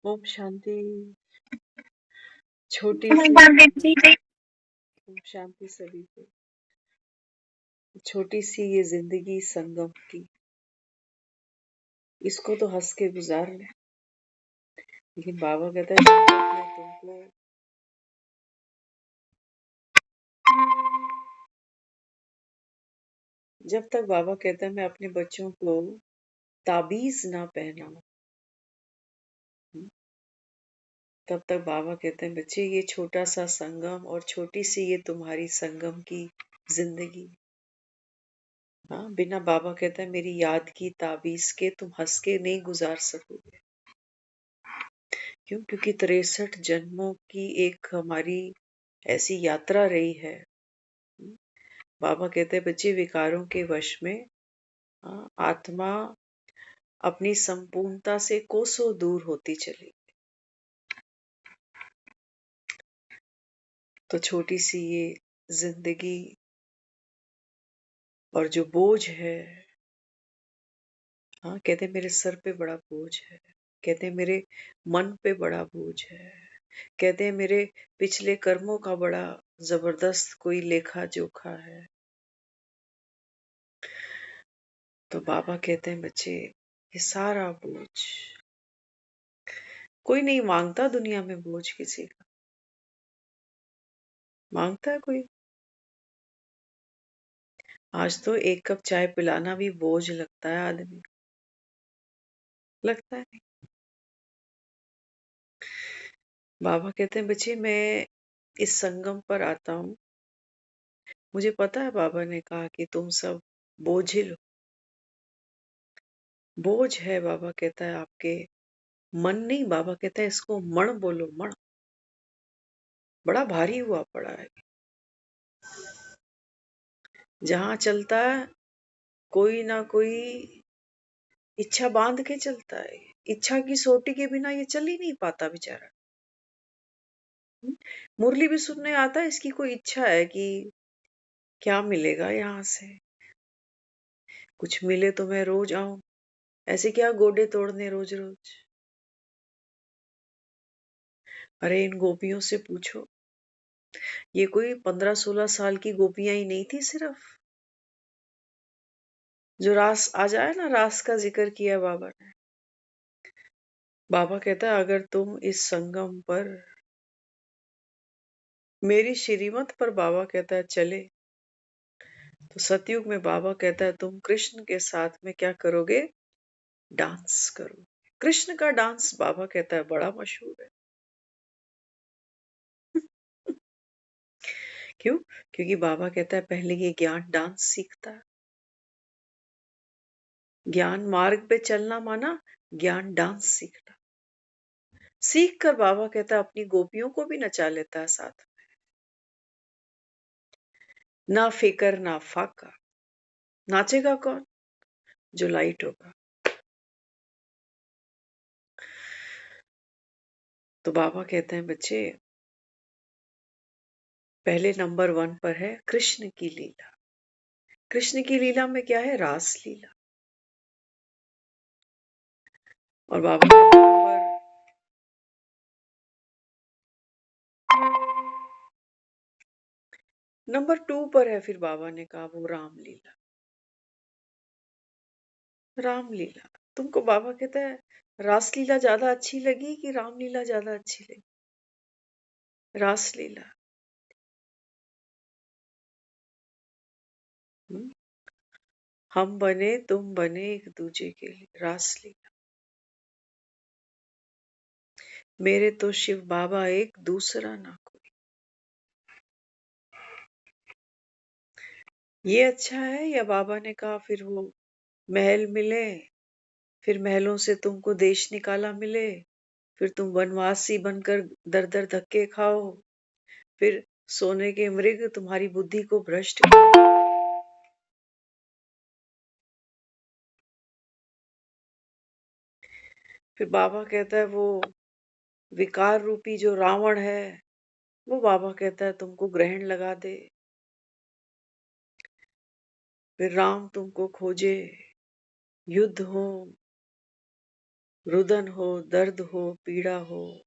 ओम शांति। छोटी ओम सी ओम शांति सभी को। छोटी सी ये जिंदगी संगम की, इसको तो हंस के गुजार ले। लेकिन बाबा कहता है जब तक मैं तुमको जब तक बाबा कहता है मैं अपने बच्चों को ताबीज ना पहनाऊं, तब तक बाबा कहते हैं बच्चे ये छोटा सा संगम और छोटी सी ये तुम्हारी संगम की जिंदगी, हाँ, बिना बाबा कहता है मेरी याद की ताबीज के तुम हंस के नहीं गुजार सकोगे। क्यों? क्योंकि 63 जन्मों की एक हमारी ऐसी यात्रा रही है। बाबा कहते हैं बच्चे विकारों के वश में आत्मा अपनी संपूर्णता से कोसों दूर होती चली। तो छोटी सी ये जिंदगी और जो बोझ है, हाँ, कहते मेरे सर पे बड़ा बोझ है, कहते मेरे मन पे बड़ा बोझ है, कहते मेरे पिछले कर्मों का बड़ा जबरदस्त कोई लेखा जोखा है। तो बाबा कहते हैं बच्चे ये सारा बोझ, कोई नहीं मांगता दुनिया में बोझ किसी का, मांगता है कोई? आज तो एक कप चाय पिलाना भी बोझ लगता है आदमी, लगता है। बाबा कहते हैं बच्चे मैं इस संगम पर आता हूँ, मुझे पता है बाबा ने कहा कि तुम सब बोझिल हो। बोझ है बाबा कहता है आपके मन नहीं, बाबा कहता है इसको मण बोलो, मण, बड़ा भारी हुआ पड़ा है। जहां चलता है कोई ना कोई इच्छा बांध के चलता है, इच्छा की सोटी के बिना ये चल ही नहीं पाता बेचारा। मुरली भी सुनने आता है, इसकी कोई इच्छा है कि क्या मिलेगा यहाँ से, कुछ मिले तो मैं रोज आऊं, ऐसे क्या गोडे तोड़ने रोज रोज। अरे इन गोपियों से पूछो, ये कोई 15-16 साल की गोपियां ही नहीं थी सिर्फ, जो रास आ जाए ना, रास का जिक्र किया बाबा ने। बाबा कहता है अगर तुम इस संगम पर मेरी श्रीमत पर, बाबा कहता है चले, तो सतयुग में बाबा कहता है तुम कृष्ण के साथ में क्या करोगे? डांस करो। कृष्ण का डांस बाबा कहता है बड़ा मशहूर है। क्यों? क्योंकि बाबा कहता है पहले ये ज्ञान डांस सीखता है। ज्ञान मार्ग पे चलना माना ज्ञान डांस सीखना। सीख कर बाबा कहता है अपनी गोपियों को भी नचा लेता है साथ में। ना फिकर ना फाका, नाचेगा कौन? जो लाइट होगा। तो बाबा कहते हैं बच्चे पहले नंबर 1 पर है कृष्ण की लीला। कृष्ण की लीला में क्या है? रास लीला। और बाबा कहते हैं नंबर 2 पर है, फिर बाबा ने कहा वो रामलीला। रामलीला तुमको बाबा कहता है रासलीला ज्यादा अच्छी लगी कि रामलीला ज्यादा अच्छी लगी? रासलीला। हम बने तुम बने एक दूजे के लिए, रासलीला। मेरे तो शिव बाबा एक, दूसरा ना कोई। ये अच्छा है या बाबा ने कहा फिर वो महल मिले, फिर महलों से तुमको देश निकाला मिले, फिर तुम वनवासी बनकर दर दर धक्के खाओ, फिर सोने के मृग तुम्हारी बुद्धि को भ्रष्ट करें। फिर बाबा कहता है वो विकार रूपी जो रावण है, वो बाबा कहता है तुमको ग्रहण लगा दे, फिर राम तुमको खोजे, युद्ध हो, रुदन हो, दर्द हो, पीड़ा हो,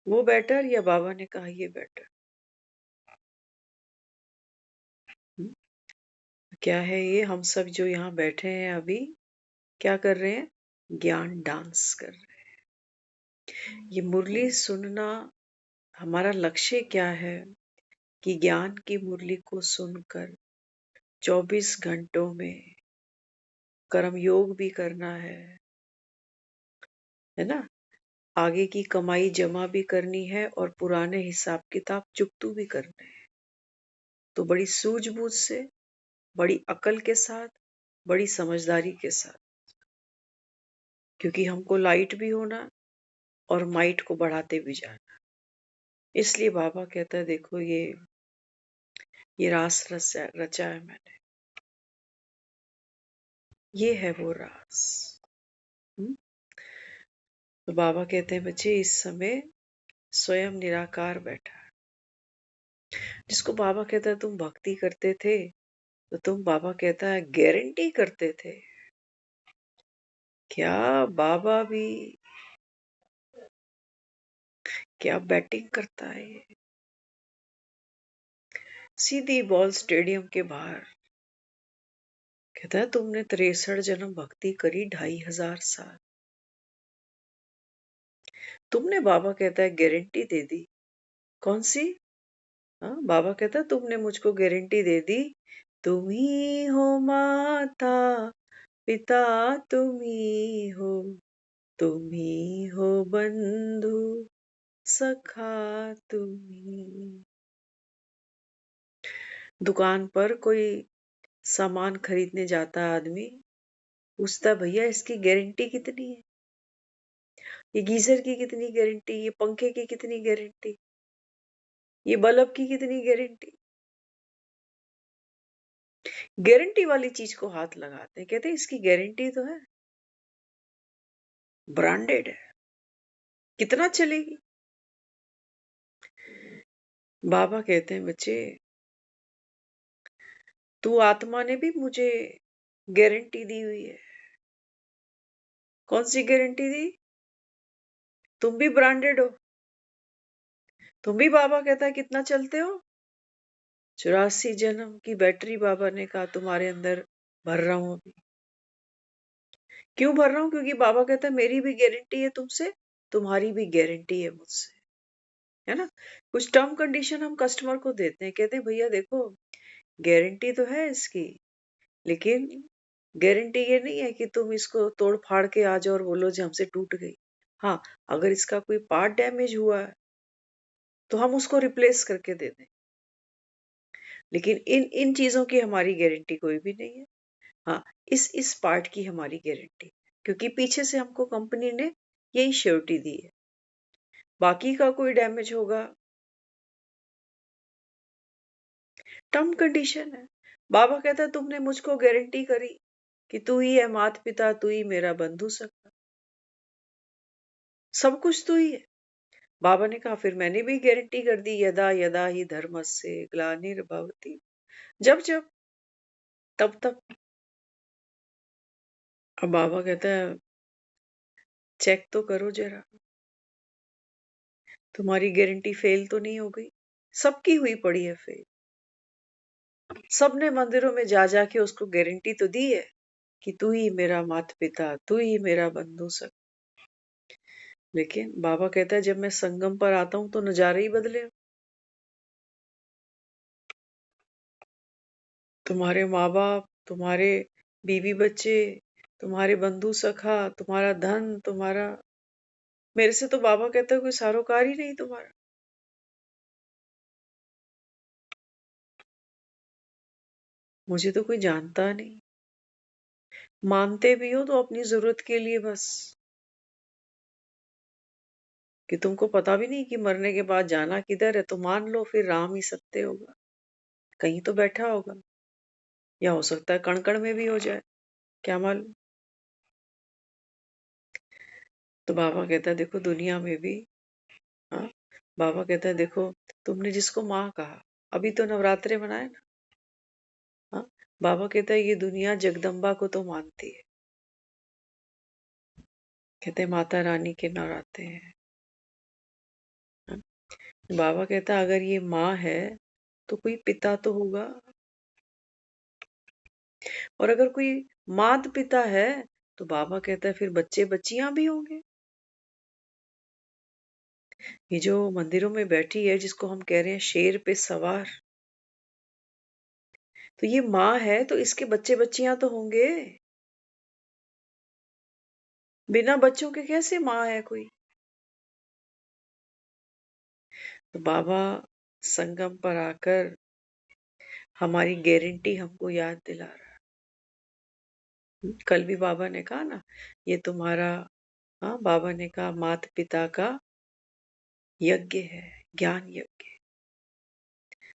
वो बेटर या बाबा ने कहा ये बेटर? हम्म, क्या है ये? हम सब जो यहाँ बैठे हैं अभी क्या कर रहे हैं? ज्ञान डांस कर रहे हैं। ये मुरली सुनना, हमारा लक्ष्य क्या है कि ज्ञान की मुरली को सुनकर 24 घंटों में कर्म योग भी करना है ना? आगे की कमाई जमा भी करनी है और पुराने हिसाब किताब चुकतू भी करने हैं। तो बड़ी सूझबूझ से, बड़ी अकल के साथ, बड़ी समझदारी के साथ, क्योंकि हमको लाइट भी होना और माइट को बढ़ाते भी जाना। इसलिए बाबा कहता है देखो ये रास रचा है मैंने, ये है वो रास। हम्म? तो बाबा कहते हैं बच्चे इस समय स्वयं निराकार बैठा है। जिसको बाबा कहता है तुम भक्ति करते थे, तो तुम बाबा कहता है गारंटी करते थे क्या? बाबा भी क्या बैटिंग करता है ये? सीधी बॉल स्टेडियम के बाहर। कहता है तुमने 63 जन्म भक्ति करी, 2500 साल। तुमने बाबा कहता है गारंटी दे दी। कौन सी? हाँ, बाबा कहता है तुमने मुझको गारंटी दे दी, तुम ही हो माता पिता, तुम ही हो, तुम ही हो बंधु सखा, तुम ही। दुकान पर कोई सामान खरीदने जाता है आदमी, पूछता भैया इसकी गारंटी कितनी है? ये गीजर की कितनी गारंटी? ये पंखे की कितनी गारंटी? ये बल्ब की कितनी गारंटी? गारंटी वाली चीज को हाथ लगाते हैं, कहते हैं इसकी गारंटी तो है, ब्रांडेड है, कितना चलेगी? बाबा कहते हैं बच्चे तू आत्मा ने भी मुझे गारंटी दी हुई है। कौन सी गारंटी दी? तुम भी ब्रांडेड हो, तुम भी बाबा कहता है कितना चलते हो? 84 जन्म की बैटरी बाबा ने कहा तुम्हारे अंदर भर रहा हूं अभी। क्यों भर रहा हूं? क्योंकि बाबा कहता है मेरी भी गारंटी है तुमसे, तुम्हारी भी गारंटी है मुझसे, है ना? कुछ टर्म कंडीशन हम कस्टमर को देते हैं, कहते हैं भैया देखो गारंटी तो है इसकी, लेकिन गारंटी ये नहीं है कि तुम इसको तोड़ फाड़ के आ जाओ और बोलो जी हमसे टूट गई। हाँ, अगर इसका कोई पार्ट डैमेज हुआ है तो हम उसको रिप्लेस करके दे दें, लेकिन इन इन चीजों की हमारी गारंटी कोई भी नहीं है। हाँ, इस पार्ट की हमारी गारंटी, क्योंकि पीछे से हमको कंपनी ने यही श्योरिटी दी है। बाकी का कोई डैमेज होगा, टर्म कंडीशन है। बाबा कहता है तुमने मुझको गारंटी करी कि तू ही है माता पिता, तू ही मेरा बंधु सखा, सब कुछ तू ही है। बाबा ने कहा फिर मैंने भी गारंटी कर दी, यदा यदा ही धर्मस्य ग्लानिर्भवति, जब जब तब तब। अब बाबा कहता है चेक तो करो जरा, तुम्हारी गारंटी फेल तो नहीं हो गई? सबकी हुई पड़ी है फेल। सबने मंदिरों में जा जाके उसको गारंटी तो दी है कि तू ही मेरा माता पिता, तू ही मेरा बंधु सख। लेकिन बाबा कहता है जब मैं संगम पर आता हूं तो नजारे ही बदले। तुम्हारे माँ बाप, तुम्हारे बीवी बच्चे, तुम्हारे बंधु सखा, तुम्हारा धन, तुम्हारा, मेरे से तो बाबा कहता है कोई सरोकार ही नहीं तुम्हारा। मुझे तो कोई जानता नहीं, मानते भी हो तो अपनी जरूरत के लिए बस, कि तुमको पता भी नहीं कि मरने के बाद जाना किधर है, तो मान लो फिर राम ही सत्य होगा, कहीं तो बैठा होगा, या हो सकता है कण कण में भी हो जाए, क्या मालूम। तो बाबा कहता है देखो दुनिया में भी, हाँ, बाबा कहता है देखो तुमने जिसको माँ कहा, अभी तो नवरात्रे मनाए ना, हाँ, बाबा कहता है ये दुनिया जगदम्बा को तो मानती है, कहते माता रानी के नवराते हैं। हाँ? बाबा कहता अगर ये माँ है तो कोई पिता तो होगा, और अगर कोई मात पिता है तो बाबा कहता है फिर बच्चे बच्चियां भी होंगे। ये जो मंदिरों में बैठी है जिसको हम कह रहे हैं शेर पे सवार, तो ये माँ है तो इसके बच्चे बच्चियां तो होंगे। बिना बच्चों के कैसे माँ है कोई। तो बाबा संगम पर आकर हमारी गारंटी हमको याद दिला रहा है। कल भी बाबा ने कहा ना, ये तुम्हारा, हाँ बाबा ने कहा माता पिता का यज्ञ है, ज्ञान यज्ञ।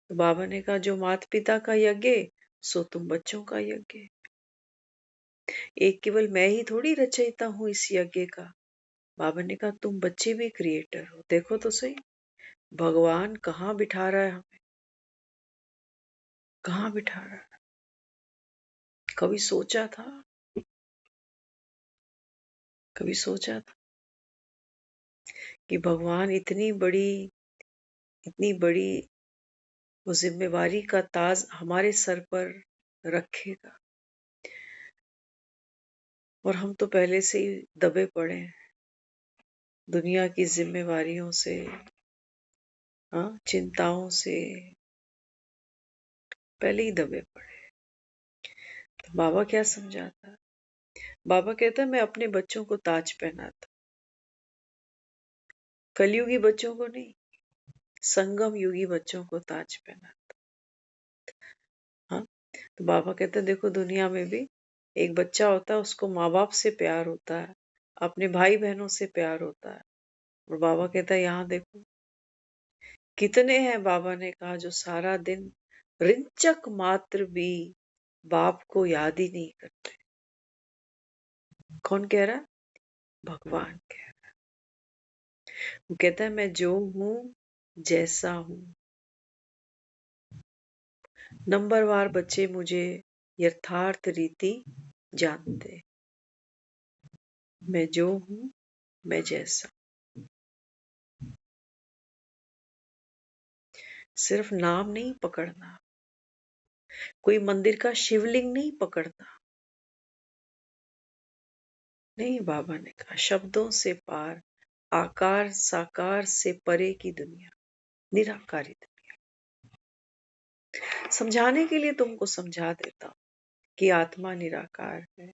तो बाबा ने कहा जो माता पिता का यज्ञ सो तुम बच्चों का यज्ञ। एक केवल मैं ही थोड़ी रचयिता हूं इस यज्ञ का। बाबा ने कहा तुम बच्चे भी क्रिएटर हो। देखो तो सही, भगवान कहाँ बिठा रहा है हमें, कहाँ बिठा रहा है। कभी सोचा था, कभी सोचा था कि भगवान इतनी बड़ी वो जिम्मेवारी का ताज हमारे सर पर रखेगा, और हम तो पहले से ही दबे पड़े हैं दुनिया की जिम्मेवारियों से, हाँ चिंताओं से पहले ही दबे पड़े। तो बाबा क्या समझाता, बाबा कहता है मैं अपने बच्चों को ताज पहनाता, कलयुगी बच्चों को नहीं, संगम युगी बच्चों को ताज पहनाता। हाँ, तो बाबा कहते हैं देखो दुनिया में भी एक बच्चा होता है, उसको माँ बाप से प्यार होता है, अपने भाई बहनों से प्यार होता है, और बाबा कहता है यहाँ देखो कितने हैं, बाबा ने कहा जो सारा दिन रिंचक मात्र भी बाप को याद ही नहीं करते। कौन कह रहा है, भगवान कह रहा है। वो कहता है मैं जो हूं जैसा हूं, नंबरवार बच्चे मुझे यथार्थ रीति जानते, मैं जो हूं मैं जैसा। सिर्फ नाम नहीं पकड़ना, कोई मंदिर का शिवलिंग नहीं पकड़ना, नहीं। बाबा ने कहा शब्दों से पार, आकार साकार से परे की दुनिया, निराकारी दुनिया। समझाने के लिए तुमको समझा देता हूं कि आत्मा निराकार है,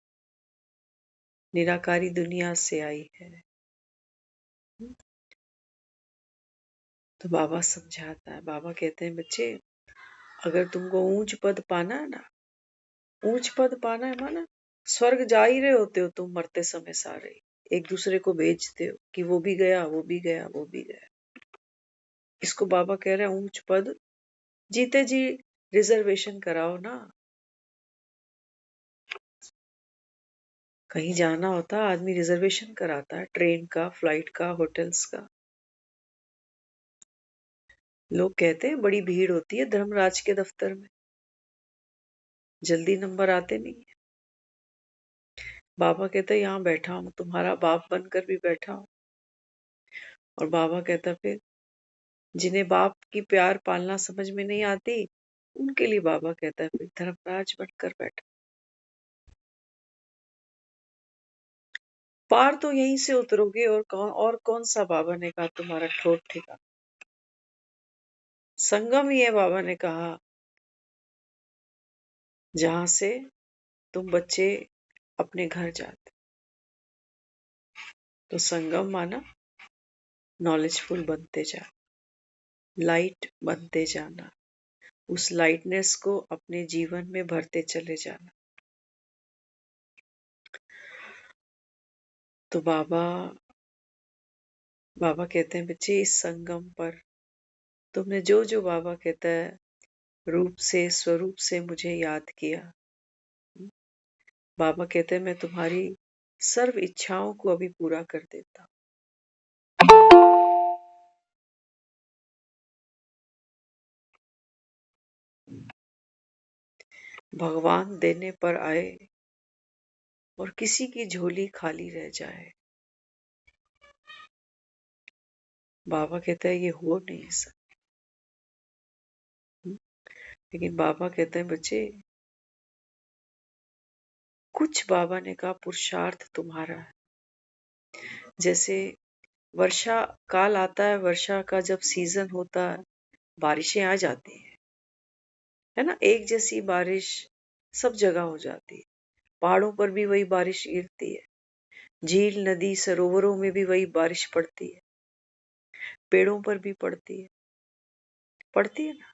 निराकारी दुनिया से आई है। तो बाबा समझाता है, बाबा कहते हैं बच्चे अगर तुमको ऊंच पद पाना है ना, ऊंच पद पाना है माना स्वर्ग जा ही रहे होते हो तुम, मरते समय सारे एक दूसरे को भेजते हो कि वो भी गया वो भी गया वो भी गया। इसको बाबा कह रहे हैं ऊंच पद जीते जी रिजर्वेशन कराओ ना। कहीं जाना होता आदमी रिजर्वेशन कराता है, ट्रेन का, फ्लाइट का, होटल्स का। लोग कहते हैं बड़ी भीड़ होती है धर्मराज के दफ्तर में, जल्दी नंबर आते नहीं है। बाबा कहते हैं यहाँ बैठा हूं, तुम्हारा बाप बनकर भी बैठा हूं। और बाबा कहता फिर जिन्हें बाप की प्यार पालना समझ में नहीं आती उनके लिए बाबा कहता है फिर धर्मराज बनकर बैठा। पार तो यहीं से उतरोगे, और कौन सा बाबा ने कहा तुम्हारा ठोट ठिकाना। संगम ही है बाबा ने कहा जहां से तुम बच्चे अपने घर जाते। तो संगम माना नॉलेजफुल बनते जाना, लाइट बनते जाना, उस लाइटनेस को अपने जीवन में भरते चले जाना। तो बाबा बाबा कहते हैं बच्चे इस संगम पर तुमने जो जो बाबा कहता है रूप से स्वरूप से मुझे याद किया। बाबा कहते हैं मैं तुम्हारी सर्व इच्छाओं को अभी पूरा कर देता हूं। भगवान देने पर आए और किसी की झोली खाली रह जाए बाबा कहता है ये हो नहीं सकता। लेकिन बाबा कहते हैं बच्चे, कुछ बाबा ने कहा पुरुषार्थ तुम्हारा है। जैसे वर्षा काल आता है, वर्षा का जब सीजन होता है, बारिशें आ जाती है ना, एक जैसी बारिश सब जगह हो जाती है। पहाड़ों पर भी वही बारिश गिरती है, झील नदी सरोवरों में भी वही बारिश पड़ती है, पेड़ों पर भी पड़ती है ना।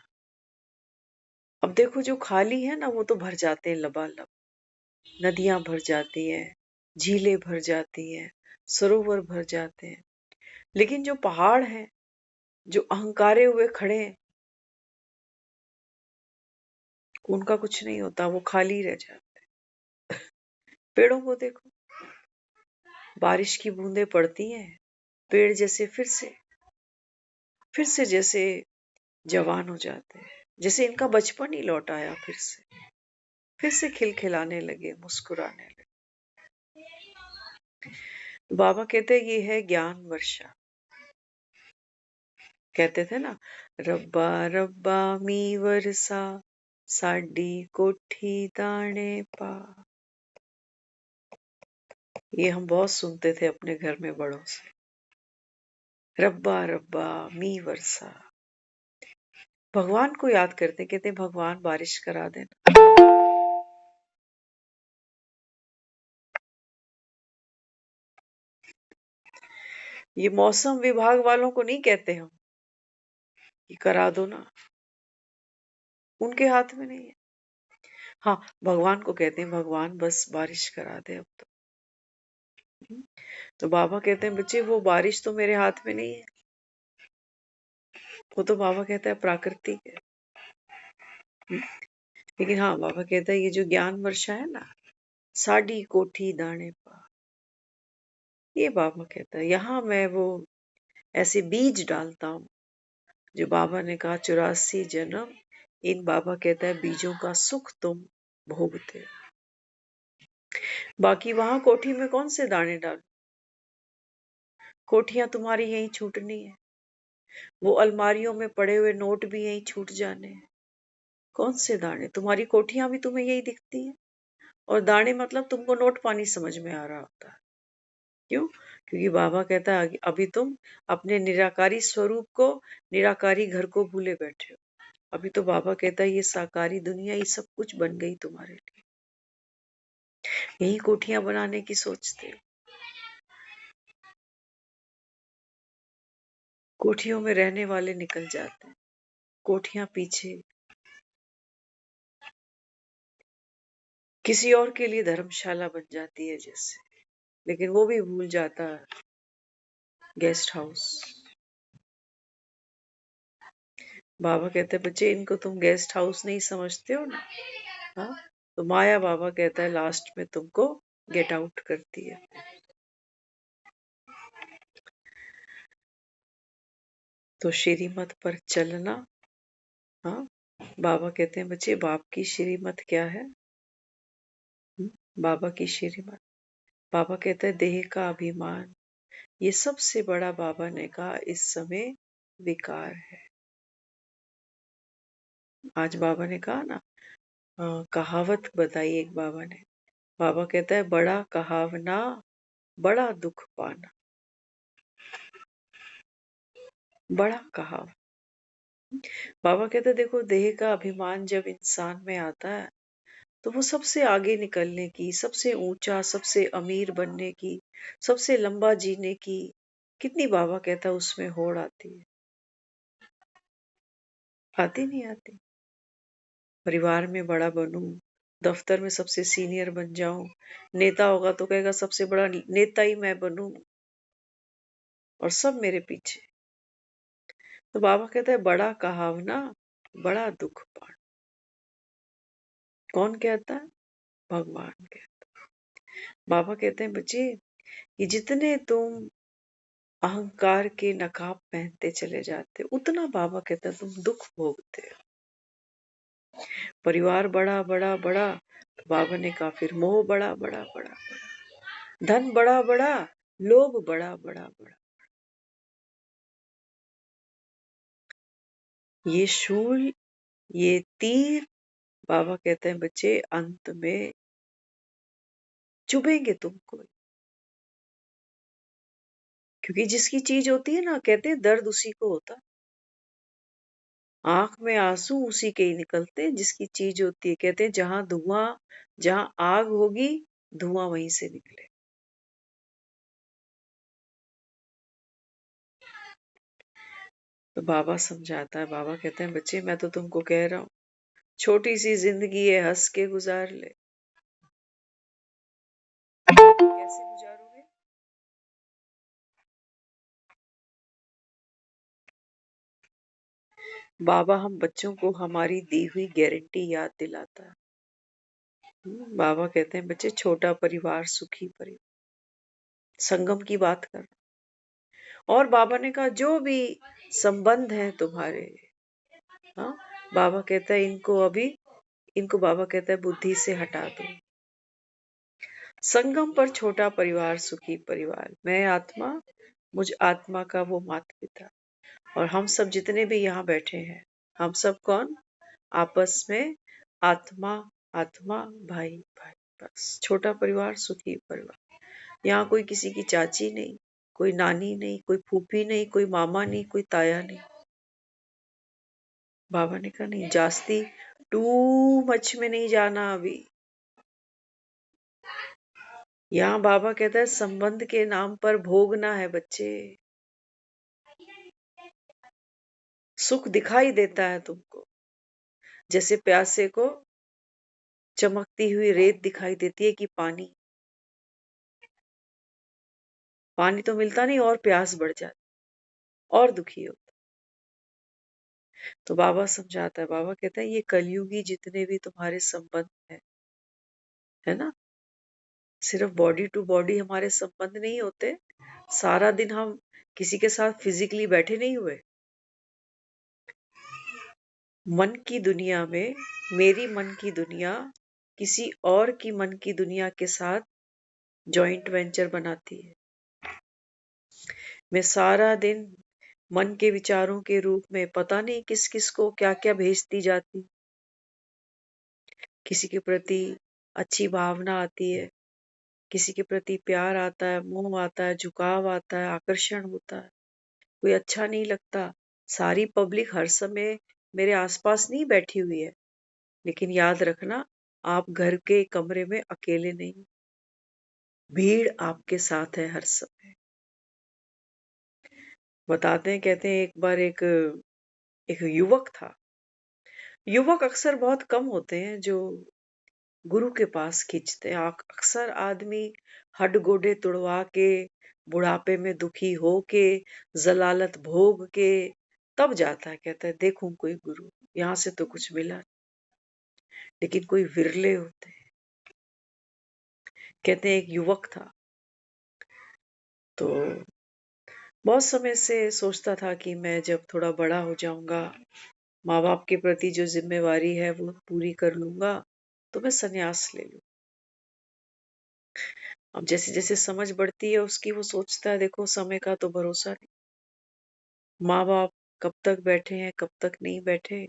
अब देखो जो खाली है ना वो तो भर जाते हैं लबालब, नदियां भर जाती हैं, झीलें भर जाती हैं, सरोवर भर जाते हैं। लेकिन जो पहाड़ हैं, जो अहंकारे हुए खड़े हैं, उनका कुछ नहीं होता, वो खाली रह जाते। पेड़ों को देखो, बारिश की बूंदें पड़ती हैं, पेड़ जैसे फिर से जैसे जवान हो जाते हैं, जैसे इनका बचपन ही लौट आया, फिर से खिलखिलाने लगे, मुस्कुराने लगे। बाबा कहते हैं ये है ज्ञान वर्षा। कहते थे ना, रब्बा रब्बा मी वर्षा साडी कोठी दाने पा। ये हम बहुत सुनते थे अपने घर में बड़ों से, रब्बा रब्बा मी वर्षा। भगवान को याद करते, कहते भगवान बारिश करा देना। ये मौसम विभाग वालों को नहीं कहते हम कि करा दो ना, उनके हाथ में नहीं है। हाँ, भगवान को कहते हैं भगवान बस बारिश करा दे अब तो। तो बाबा कहते हैं बच्चे वो बारिश तो मेरे हाथ में नहीं है, वो तो बाबा कहता है प्राकृतिक है। लेकिन हाँ, बाबा कहता है ये जो ज्ञान वर्षा है ना, साडी कोठी दाने पा, ये बाबा कहता है यहाँ मैं वो ऐसे बीज डालता हूँ जो बाबा ने कहा 84 जन्म इन, बाबा कहता है बीजों का सुख तुम भोगते हो। बाकी वहां कोठी में कौन से दाने डालो, कोठियां तुम्हारी यहीं छूटनी है, वो अलमारियों में पड़े हुए नोट भी यहीं छूट जाने हैं। कौन से दाने, तुम्हारी कोठियां भी तुम्हें यही दिखती है, और दाने मतलब तुमको नोट पानी समझ में आ रहा होता है। क्यों? क्योंकि बाबा कहता है अभी तुम अपने निराकारी स्वरूप को, निराकारी घर को भूले बैठे हो। अभी तो बाबा कहता है ये साकारी दुनिया ये सब कुछ बन गई तुम्हारे लिए, यही कोठियां बनाने की सोचते हो। कोठियों में रहने वाले निकल जाते हैं, कोठियां पीछे किसी और के लिए धर्मशाला बन जाती है जैसे, लेकिन वो भी भूल जाता है गेस्ट हाउस। बाबा कहते हैं बच्चे इनको तुम गेस्ट हाउस नहीं समझते हो ना, हाँ, तो माया बाबा कहता है लास्ट में तुमको गेट आउट करती है। तो श्रीमत पर चलना, हाँ, बाबा कहते हैं बच्चे बाप की श्रीमत क्या है? बाबा की श्रीमत, बाबा कहते हैं देह का अभिमान, ये सबसे बड़ा बाबा ने कहा इस समय विकार है। आज बाबा ने कहा ना, कहावत बताई एक बाबा ने, बाबा कहता है बड़ा कहावना बड़ा दुख पाना, बड़ा कहाव। बाबा कहते हैं देखो देह का अभिमान जब इंसान में आता है तो वो सबसे आगे निकलने की, सबसे ऊंचा, सबसे अमीर बनने की, सबसे लंबा जीने की कितनी बाबा कहता है उसमें होड़ आती है। आती नहीं आती? परिवार में बड़ा बनूं, दफ्तर में सबसे सीनियर बन जाऊं, नेता होगा तो कहेगा सबसे बड़ा नेता ही मैं बनूं और सब मेरे पीछे। तो बाबा कहता है बड़ा कहावना बड़ा दुख पाना। कौन कहता है? भगवान कहता है। बाबा कहते हैं बच्चे ये जितने तुम अहंकार के नकाब पहनते चले जाते उतना बाबा कहता है तुम दुख भोगते हो। परिवार बड़ा बड़ा बड़ा, तो बाबा ने कहा फिर मोह बड़ा बड़ा बड़ा बड़ा, धन बड़ा बड़ा, लोभ बड़ा बड़ा बड़ा, ये शूल, ये तीर, बाबा कहते हैं बच्चे अंत में चुभेंगे तुमको, क्योंकि जिसकी चीज होती है ना, कहते हैं दर्द उसी को होता है। आंख में आंसू उसी के ही निकलते हैं जिसकी चीज होती है। कहते हैं जहां आग होगी, धुआं वहीं से निकले। तो बाबा समझाता है, बाबा कहते हैं बच्चे मैं तो तुमको कह रहा हूँ, छोटी सी जिंदगी है, हंस के गुजार ले। कैसे गुजारोगे? बाबा हम बच्चों को हमारी दी हुई गारंटी याद दिलाता है। बाबा कहते हैं बच्चे छोटा परिवार सुखी परिवार, संगम की बात कर। और बाबा ने कहा जो भी संबंध है तुम्हारे, हाँ, बाबा कहता है इनको बाबा कहता है बुद्धि से हटा दो। संगम पर छोटा परिवार सुखी परिवार, मैं आत्मा, मुझ आत्मा का वो माता पिता, और हम सब जितने भी यहाँ बैठे हैं, हम सब कौन? आपस में आत्मा, आत्मा, भाई भाई, बस छोटा परिवार सुखी परिवार। यहाँ कोई किसी की चाची नहीं, कोई नानी नहीं, कोई फूफी नहीं, कोई मामा नहीं, कोई ताया नहीं। बाबा ने कहा नहीं, जास्ती टू मच में नहीं जाना अभी। यहाँ बाबा कहता है संबंध के नाम पर भोगना है बच्चे। सुख दिखाई देता है तुमको, जैसे प्यासे को चमकती हुई रेत दिखाई देती है कि पानी, पानी तो मिलता नहीं और प्यास बढ़ जाती और दुखी होता। तो बाबा समझाता है, बाबा कहता है ये कलयुगी जितने भी तुम्हारे संबंध है ना, सिर्फ बॉडी टू बॉडी हमारे संबंध नहीं होते। सारा दिन हम किसी के साथ फिजिकली बैठे नहीं हुए। मन की दुनिया में मेरी मन की दुनिया किसी और की मन की दुनिया के साथ जॉइंट वेंचर बनाती है। मैं सारा दिन मन के विचारों के रूप में पता नहीं किस किस को क्या क्या भेजती जाती। किसी के प्रति अच्छी भावना आती है, किसी के प्रति प्यार आता है, मोह आता है, झुकाव आता है, आकर्षण होता है, कोई अच्छा नहीं लगता। सारी पब्लिक हर समय मेरे आसपास नहीं बैठी हुई है, लेकिन याद रखना आप घर के कमरे में अकेले नहीं, भीड़ आपके साथ है हर समय। बताते हैं, कहते हैं एक बार एक एक युवक था। युवक अक्सर बहुत कम होते हैं जो गुरु के पास खींचते हैं। अक्सर आदमी हड गोडे तुड़वा के, बुढ़ापे में दुखी हो के, जलालत भोग के तब जाता है, कहता है देखूं कोई गुरु, यहाँ से तो कुछ मिला। लेकिन कोई विरले होते हैं। कहते हैं एक युवक था, तो बहुत समय से सोचता था कि मैं जब थोड़ा बड़ा हो जाऊंगा, माँ बाप के प्रति जो जिम्मेवारी है वो पूरी कर लूंगा, तो मैं संन्यास ले लूं। अब जैसे जैसे समझ बढ़ती है उसकी, वो सोचता है देखो समय का तो भरोसा नहीं, माँ बाप कब तक बैठे हैं कब तक नहीं बैठे।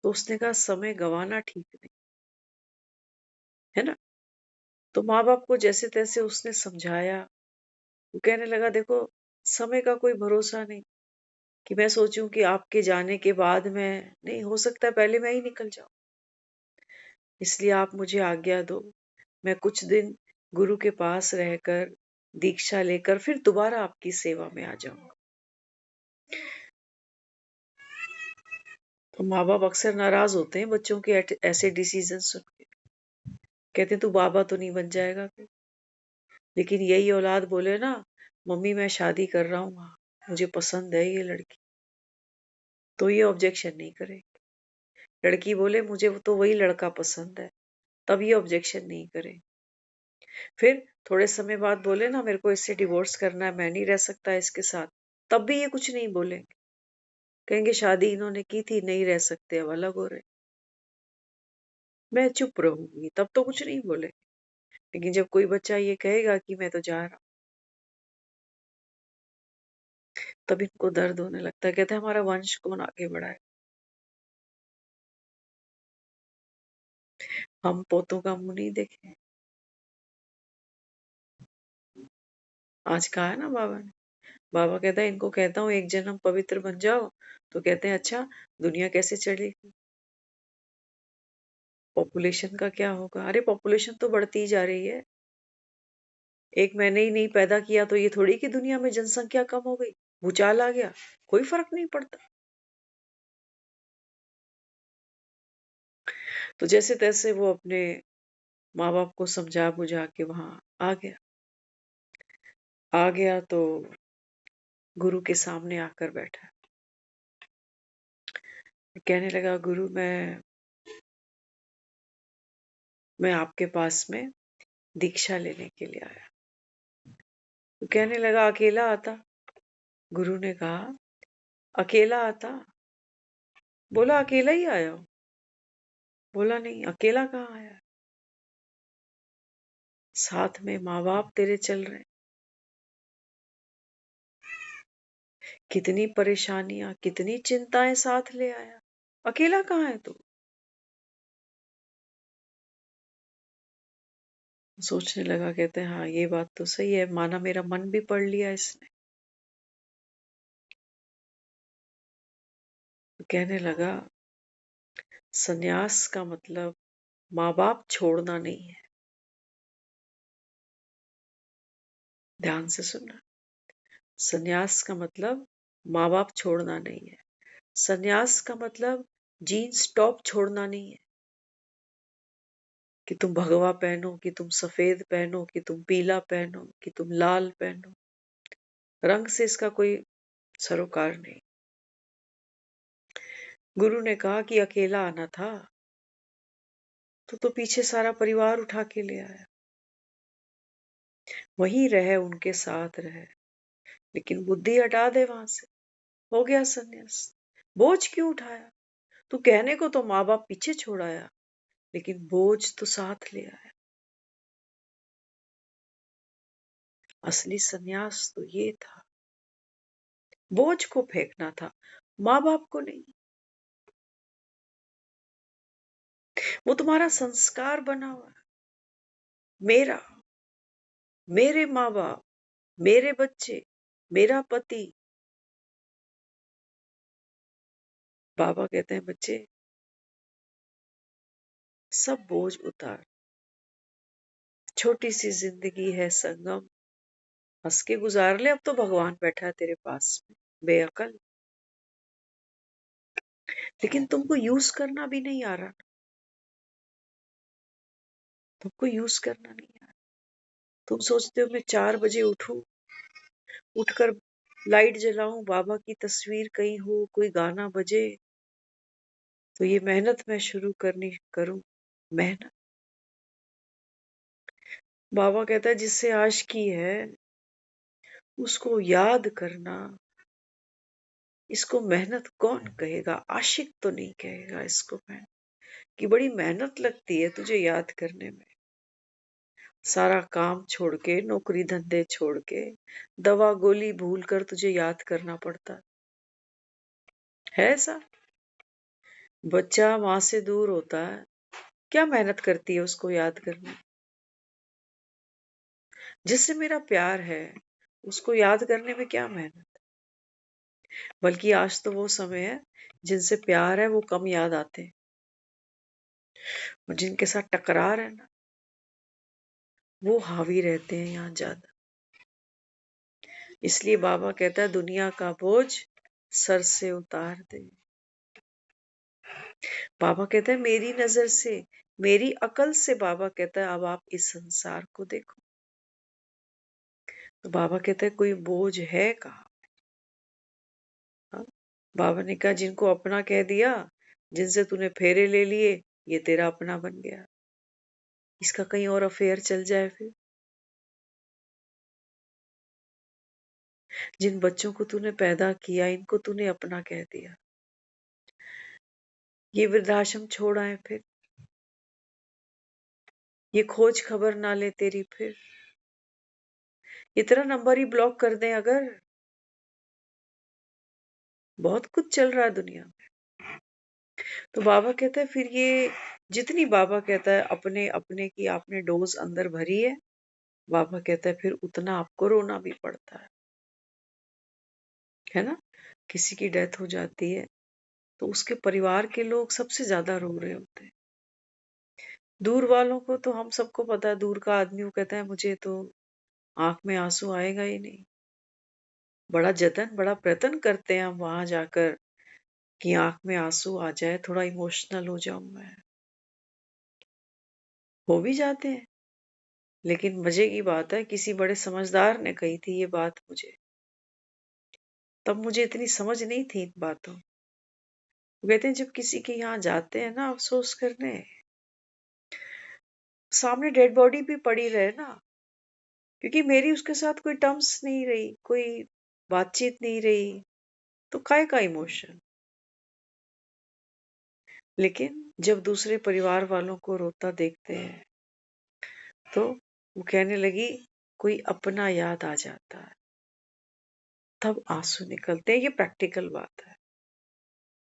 तो उसने कहा समय गंवाना ठीक नहीं है ना। तो माँ बाप को जैसे तैसे उसने समझाया। वो कहने लगा देखो समय का कोई भरोसा नहीं, कि मैं सोचूं कि आपके जाने के बाद मैं, नहीं हो सकता है पहले मैं ही निकल जाऊं। इसलिए आप मुझे आज्ञा दो, मैं कुछ दिन गुरु के पास रहकर दीक्षा लेकर फिर दोबारा आपकी सेवा में आ जाऊंगा। तो माँ बाप अक्सर नाराज होते हैं बच्चों के ऐसे डिसीजन सुन के। कहते हैं तू बाबा तो नहीं बन जाएगा फिर। लेकिन यही औलाद बोले ना, मम्मी मैं शादी कर रहा हूँ, मुझे पसंद है ये लड़की, तो ये ऑब्जेक्शन नहीं करेंगे। लड़की बोले मुझे तो वही लड़का पसंद है, तब ये ऑब्जेक्शन नहीं करें। फिर थोड़े समय बाद बोले ना मेरे को इससे डिवोर्स करना है, मैं नहीं रह सकता इसके साथ, तब भी ये कुछ नहीं बोलेंगे। कहेंगे शादी इन्होंने की थी, नहीं रह सकते, अब अलग हो रहे। मैं चुप रहूंगी, तब तो कुछ नहीं बोले। लेकिन जब कोई बच्चा ये कहेगा कि मैं तो जा रहा हूं, तब इनको दर्द होने लगता है। कहते हैं हमारा वंश कौन आगे बढ़ाए। हम पोतों का मुंह नहीं देखे। आज कहा है ना बाबा ने, बाबा कहता है इनको कहता हूँ एक जन्म पवित्र बन जाओ, तो कहते हैं अच्छा दुनिया कैसे चलेगी, पॉपुलेशन का क्या होगा। अरे पॉपुलेशन तो बढ़ती ही जा रही है। एक मैंने ही नहीं पैदा किया तो ये थोड़ी कि दुनिया में जनसंख्या कम हो गई, भूचाल आ गया, कोई फर्क नहीं पड़ता। तो जैसे तैसे वो अपने माँ बाप को समझा बुझा के वहां आ गया। आ गया तो गुरु के सामने आकर बैठा, कहने लगा गुरु मैं आपके पास में दीक्षा लेने के लिए आया। तो कहने लगा अकेला आता। गुरु ने कहा अकेला आता? बोला अकेला ही आया हूं। बोला नहीं, अकेला कहाँ आया, साथ में माँ बाप तेरे चल रहे हैं। कितनी परेशानियां कितनी चिंताएं साथ ले आया, अकेला कहाँ है तू। सोचने लगा, कहते हैं हाँ ये बात तो सही है, माना मेरा मन भी पढ़ लिया इसने। तो कहने लगा सन्यास का मतलब माँ बाप छोड़ना नहीं है। ध्यान से सुनना, सन्यास का मतलब माँ बाप छोड़ना नहीं है। सन्यास का मतलब जीन्स टॉप छोड़ना नहीं है, कि तुम भगवा पहनो, कि तुम सफेद पहनो, कि तुम पीला पहनो, कि तुम लाल पहनो। रंग से इसका कोई सरोकार नहीं। गुरु ने कहा कि अकेला आना था तो पीछे सारा परिवार उठा के ले आया, वहीं रहे, उनके साथ रहे, लेकिन बुद्धि हटा दे वहां से, हो गया सन्यास। बोझ क्यों उठाया? तू कहने को तो माँ बाप पीछे छोड़ आया, लेकिन बोझ तो साथ ले आया। असली सन्यास तो ये था, बोझ को फेंकना था, माँ बाप को नहीं। वो तुम्हारा संस्कार बना हुआ है। मेरा, मेरे माँ बाप, मेरे बच्चे, मेरा पति। बाबा कहते हैं बच्चे सब बोझ उतार, छोटी सी जिंदगी है संगम, हंस के गुजार ले। अब तो भगवान बैठा है तेरे पास में, बेअकल। लेकिन तुमको यूज करना भी नहीं आ रहा, तुमको यूज करना नहीं आ रहा। तुम सोचते हो मैं 4 बजे उठूं, उठकर लाइट जलाऊं, बाबा की तस्वीर कहीं हो, कोई गाना बजे, तो ये मेहनत मैं शुरू करनी करूं। मेहनत, बाबा कहता है जिससे आशिकी है उसको याद करना, इसको मेहनत कौन कहेगा, आशिक तो नहीं कहेगा इसको। मेहनत की बड़ी मेहनत लगती है तुझे याद करने में। सारा काम छोड़ के, नौकरी धंधे छोड़ के, दवा गोली भूल कर तुझे याद करना पड़ता है ऐसा। बच्चा माँ से दूर होता है, क्या मेहनत करती है उसको याद करने। जिससे मेरा प्यार है उसको याद करने में क्या मेहनत। बल्कि आज तो वो समय है जिनसे प्यार है वो कम याद आते हैं, और जिनके साथ टकरार है ना वो हावी रहते हैं यहाँ ज्यादा। इसलिए बाबा कहता है दुनिया का बोझ सर से उतार दे। बाबा कहता है मेरी नजर से, मेरी अकल से, बाबा कहता है अब आप इस संसार को देखो। तो बाबा कहता है कोई बोझ है कहाँ। हाँ? बाबा ने कहा जिनको अपना कह दिया, जिनसे तूने फेरे ले लिए, ये तेरा अपना बन गया, इसका कहीं और अफेयर चल जाए फिर। जिन बच्चों को तूने पैदा किया इनको तूने अपना कह दिया, ये वृद्धाश्रम छोड़ आए फिर, ये खोज खबर ना ले तेरी फिर, इतना नंबर ही ब्लॉक कर दें अगर। बहुत कुछ चल रहा है दुनिया में। तो बाबा कहता है फिर ये जितनी बाबा कहता है अपने अपने की आपने डोज अंदर भरी है, बाबा कहता है फिर उतना आपको रोना भी पड़ता है ना? किसी की डेथ हो जाती है तो उसके परिवार के लोग सबसे ज्यादा रो रहे होते हैं। दूर वालों को तो हम सबको पता है, दूर का आदमी वो कहता है मुझे तो आंख में आंसू आएगा ही नहीं। बड़ा जतन बड़ा प्रयत्न करते हैं हम वहां जाकर कि आंख में आंसू आ जाए, थोड़ा इमोशनल हो जाऊं मैं। हो भी जाते हैं, लेकिन मजे की बात है किसी बड़े समझदार ने कही थी ये बात मुझे। तब मुझे इतनी समझ नहीं थी इन बातों। वो कहते हैं जब किसी के यहाँ जाते हैं ना अफसोस करने, सामने डेड बॉडी भी पड़ी रहे ना, क्योंकि मेरी उसके साथ कोई टर्म्स नहीं रही, कोई बातचीत नहीं रही, तो काय का इमोशन। लेकिन जब दूसरे परिवार वालों को रोता देखते हैं तो वो कहने लगी कोई अपना याद आ जाता है, तब आंसू निकलते हैं। ये प्रैक्टिकल बात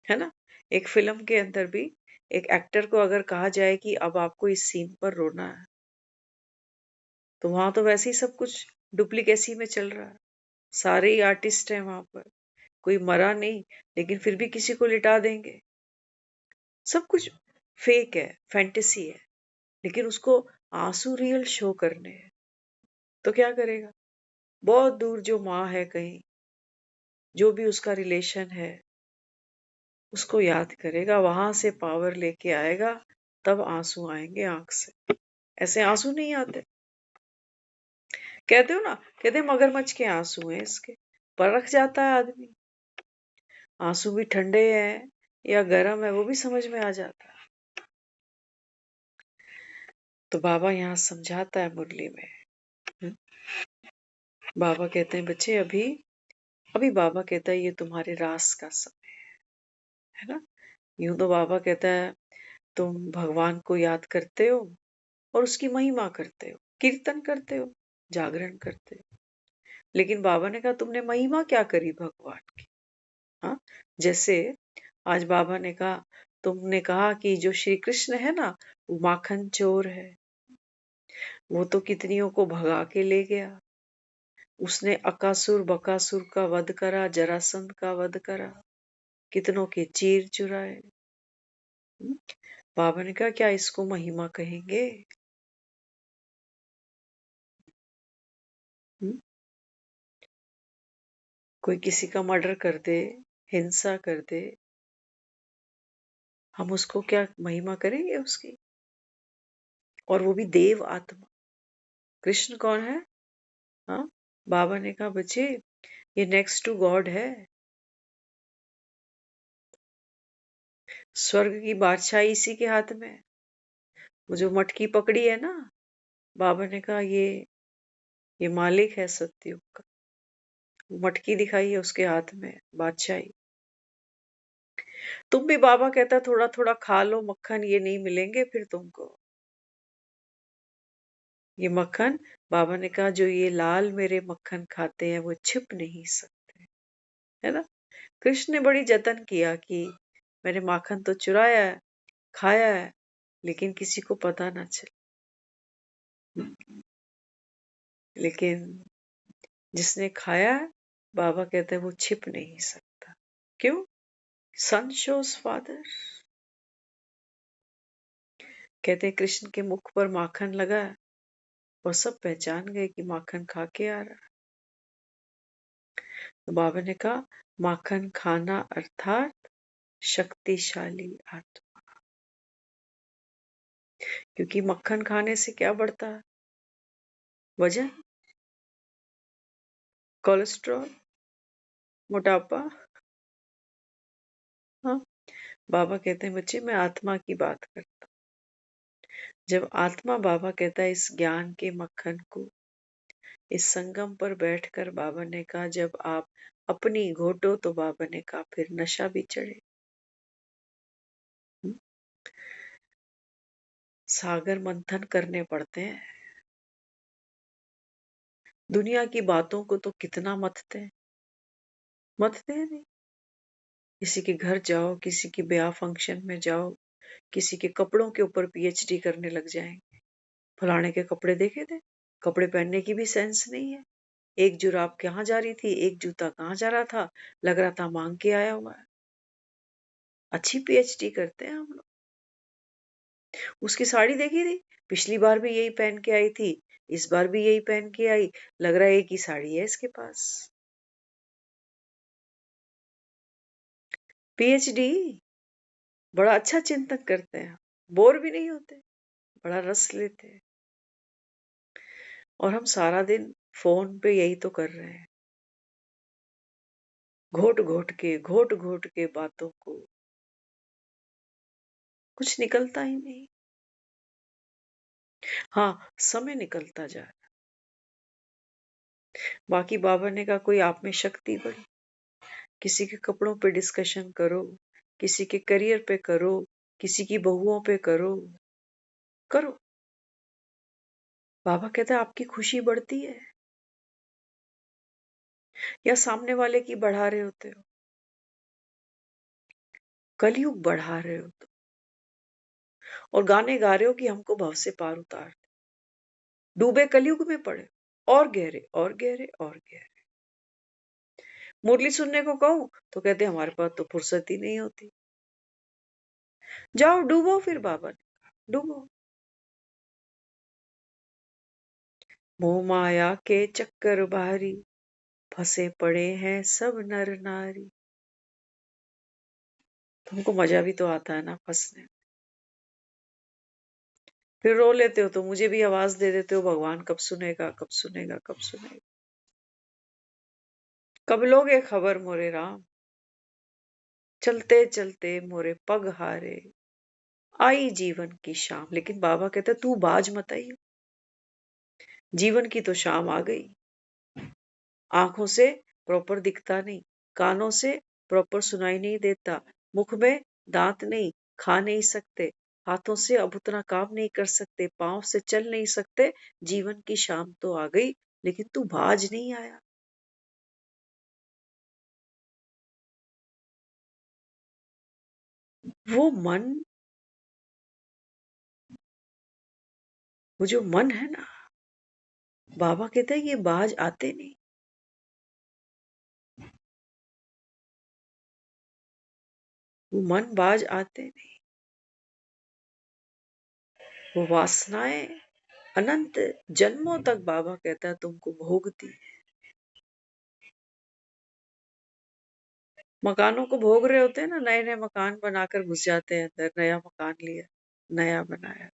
है ना? एक फिल्म के अंदर भी एक एक्टर को अगर कहा जाए कि अब आपको इस सीन पर रोना है, तो वहां तो वैसे ही सब कुछ डुप्लीकेसी में चल रहा है। सारे ही आर्टिस्ट हैं वहां पर, कोई मरा नहीं, लेकिन फिर भी किसी को लिटा देंगे। सब कुछ फेक है, फैंटेसी है, लेकिन उसको आंसू रियल शो करने हैं। तो क्या करेगा? बहुत दूर जो माँ है कहीं, जो भी उसका रिलेशन है, उसको याद करेगा, वहां से पावर लेके आएगा, तब आंसू आएंगे आंख से। ऐसे आंसू नहीं आते। कहते हो ना, कहते मगरमच्छ के आंसू हैं इसके। परख जाता है आदमी, आंसू भी ठंडे हैं या गर्म है वो भी समझ में आ जाता है। तो बाबा यहाँ समझाता है मुरली में। हम्म, बाबा कहते हैं बच्चे अभी अभी बाबा कहता है ये तुम्हारे रास का समय है ना। यूं तो बाबा कहता है तुम भगवान को याद करते हो और उसकी महिमा करते हो, कीर्तन करते हो, जागरण करते हो। लेकिन बाबा ने कहा तुमने महिमा क्या करी भगवान की? हाँ, जैसे आज बाबा ने कहा, तुमने कहा कि जो श्री कृष्ण है ना वो माखन चोर है, वो तो कितनियों को भगा के ले गया। उसने अकासुर बकासुर का वध करा, जरासंध का वध करा, कितनों के चीर चुराए। हम्म, बाबा ने कहा क्या इसको महिमा कहेंगे? हम्म, कोई किसी का मर्डर कर दे, हिंसा कर दे, हम उसको क्या महिमा करेंगे उसकी? और वो भी देव आत्मा। कृष्ण कौन है? हाँ, बाबा ने कहा बच्चे ये नेक्स्ट टू गॉड है। स्वर्ग की बादशाही इसी के हाथ में है। वो जो मटकी पकड़ी है ना, बाबा ने कहा ये मालिक है सत्युग का। वो मटकी दिखाई है उसके हाथ में बादशाही। तुम भी बाबा कहता थोड़ा थोड़ा खा लो मक्खन, ये नहीं मिलेंगे फिर तुमको। ये मक्खन, बाबा ने कहा जो ये लाल मेरे मक्खन खाते हैं वो छिप नहीं सकते, है ना। कृष्ण ने बड़ी जतन किया कि मैंने माखन तो चुराया है, खाया है, लेकिन किसी को पता ना चले। लेकिन जिसने खाया है, बाबा कहते हैं वो छिप नहीं सकता। क्यों? सन शोज फादर। कहते हैं कृष्ण के मुख पर माखन लगा है और सब पहचान गए कि माखन खा के आ रहा है। तो बाबा ने कहा माखन खाना अर्थात शक्तिशाली आत्मा। क्योंकि मक्खन खाने से क्या बढ़ता है? वजन, कोलेस्ट्रॉल, मोटापा। हाँ, बाबा कहते हैं बच्चे मैं आत्मा की बात करता हूँ। जब आत्मा, बाबा कहता है इस ज्ञान के मक्खन को इस संगम पर बैठकर, बाबा ने कहा जब आप अपनी घोटो तो बाबा ने कहा फिर नशा भी चढ़े। हम्म, सागर मंथन करने पड़ते हैं। दुनिया की बातों को तो कितना मथते हैं, मथते हैं नहीं। किसी के घर जाओ, किसी के ब्याह फंक्शन में जाओ, किसी के कपड़ों के ऊपर पीएचडी करने लग जाएंगे। फलाने के कपड़े देखे थे, कपड़े पहनने की भी सेंस नहीं है। एक जुराब कहाँ जा रही थी, एक जूता कहाँ जा रहा था, लग रहा था मांग के आया हुआ है। अच्छी पीएचडी करते हैं हम लोग। उसकी साड़ी देखी थी, पिछली बार भी यही पहन के आई थी, इस बार भी यही पहन के आई, लग रहा है एक ही साड़ी है इसके पास। पीएचडी बड़ा अच्छा चिंतन करते हैं, बोर भी नहीं होते, बड़ा रस लेते हैं। और हम सारा दिन फोन पे यही तो कर रहे हैं, घोट घोट के बातों को, कुछ निकलता ही नहीं। हाँ, समय निकलता जा रहा। बाकी बाबा ने कहा कोई आप में शक्ति बढ़े, किसी के कपड़ों पे डिस्कशन करो, किसी के करियर पे करो, किसी की बहुओं पे करो, करो। बाबा कहता है आपकी खुशी बढ़ती है या सामने वाले की बढ़ा रहे होते हो? कलयुग बढ़ा रहे हो तो, और गाने गा रहे हो कि हमको भव से पार उतार दे। डूबे कलयुग में पड़े, और गहरे और गहरे और गहरे। मुरली सुनने को कहूं तो कहते हमारे पास तो फुर्सत ही नहीं होती। जाओ डूबो, फिर बाबा ने कहा डूबो। मोह माया के चक्कर बाहरी, फंसे पड़े हैं सब नर नारी। तुमको मजा भी तो आता है ना फंसने में। फिर रो लेते हो तो मुझे भी आवाज दे देते हो, भगवान कब सुनेगा, कब सुनेगा, कब सुनेगा। कब लोगे खबर मोरे राम, चलते चलते मोरे पग हारे, आई जीवन की शाम। लेकिन बाबा कहते तू बाज मत आई, जीवन की तो शाम आ गई। आंखों से प्रॉपर दिखता नहीं, कानों से प्रॉपर सुनाई नहीं देता, मुख में दांत नहीं, खा नहीं सकते, हाथों से अब उतना काम नहीं कर सकते, पांव से चल नहीं सकते। जीवन की शाम तो आ गई, लेकिन तू बाज नहीं आया। वो मन, वो जो मन है ना, बाबा कहते हैं ये बाज आते नहीं। वो मन बाज आते नहीं। वो वासनाएं अनंत जन्मों तक बाबा कहता है तुमको भोगती है। मकानों को भोग रहे होते हैं ना, नए नए मकान बनाकर घुस जाते हैं अंदर, नया मकान लिया, नया बनाया।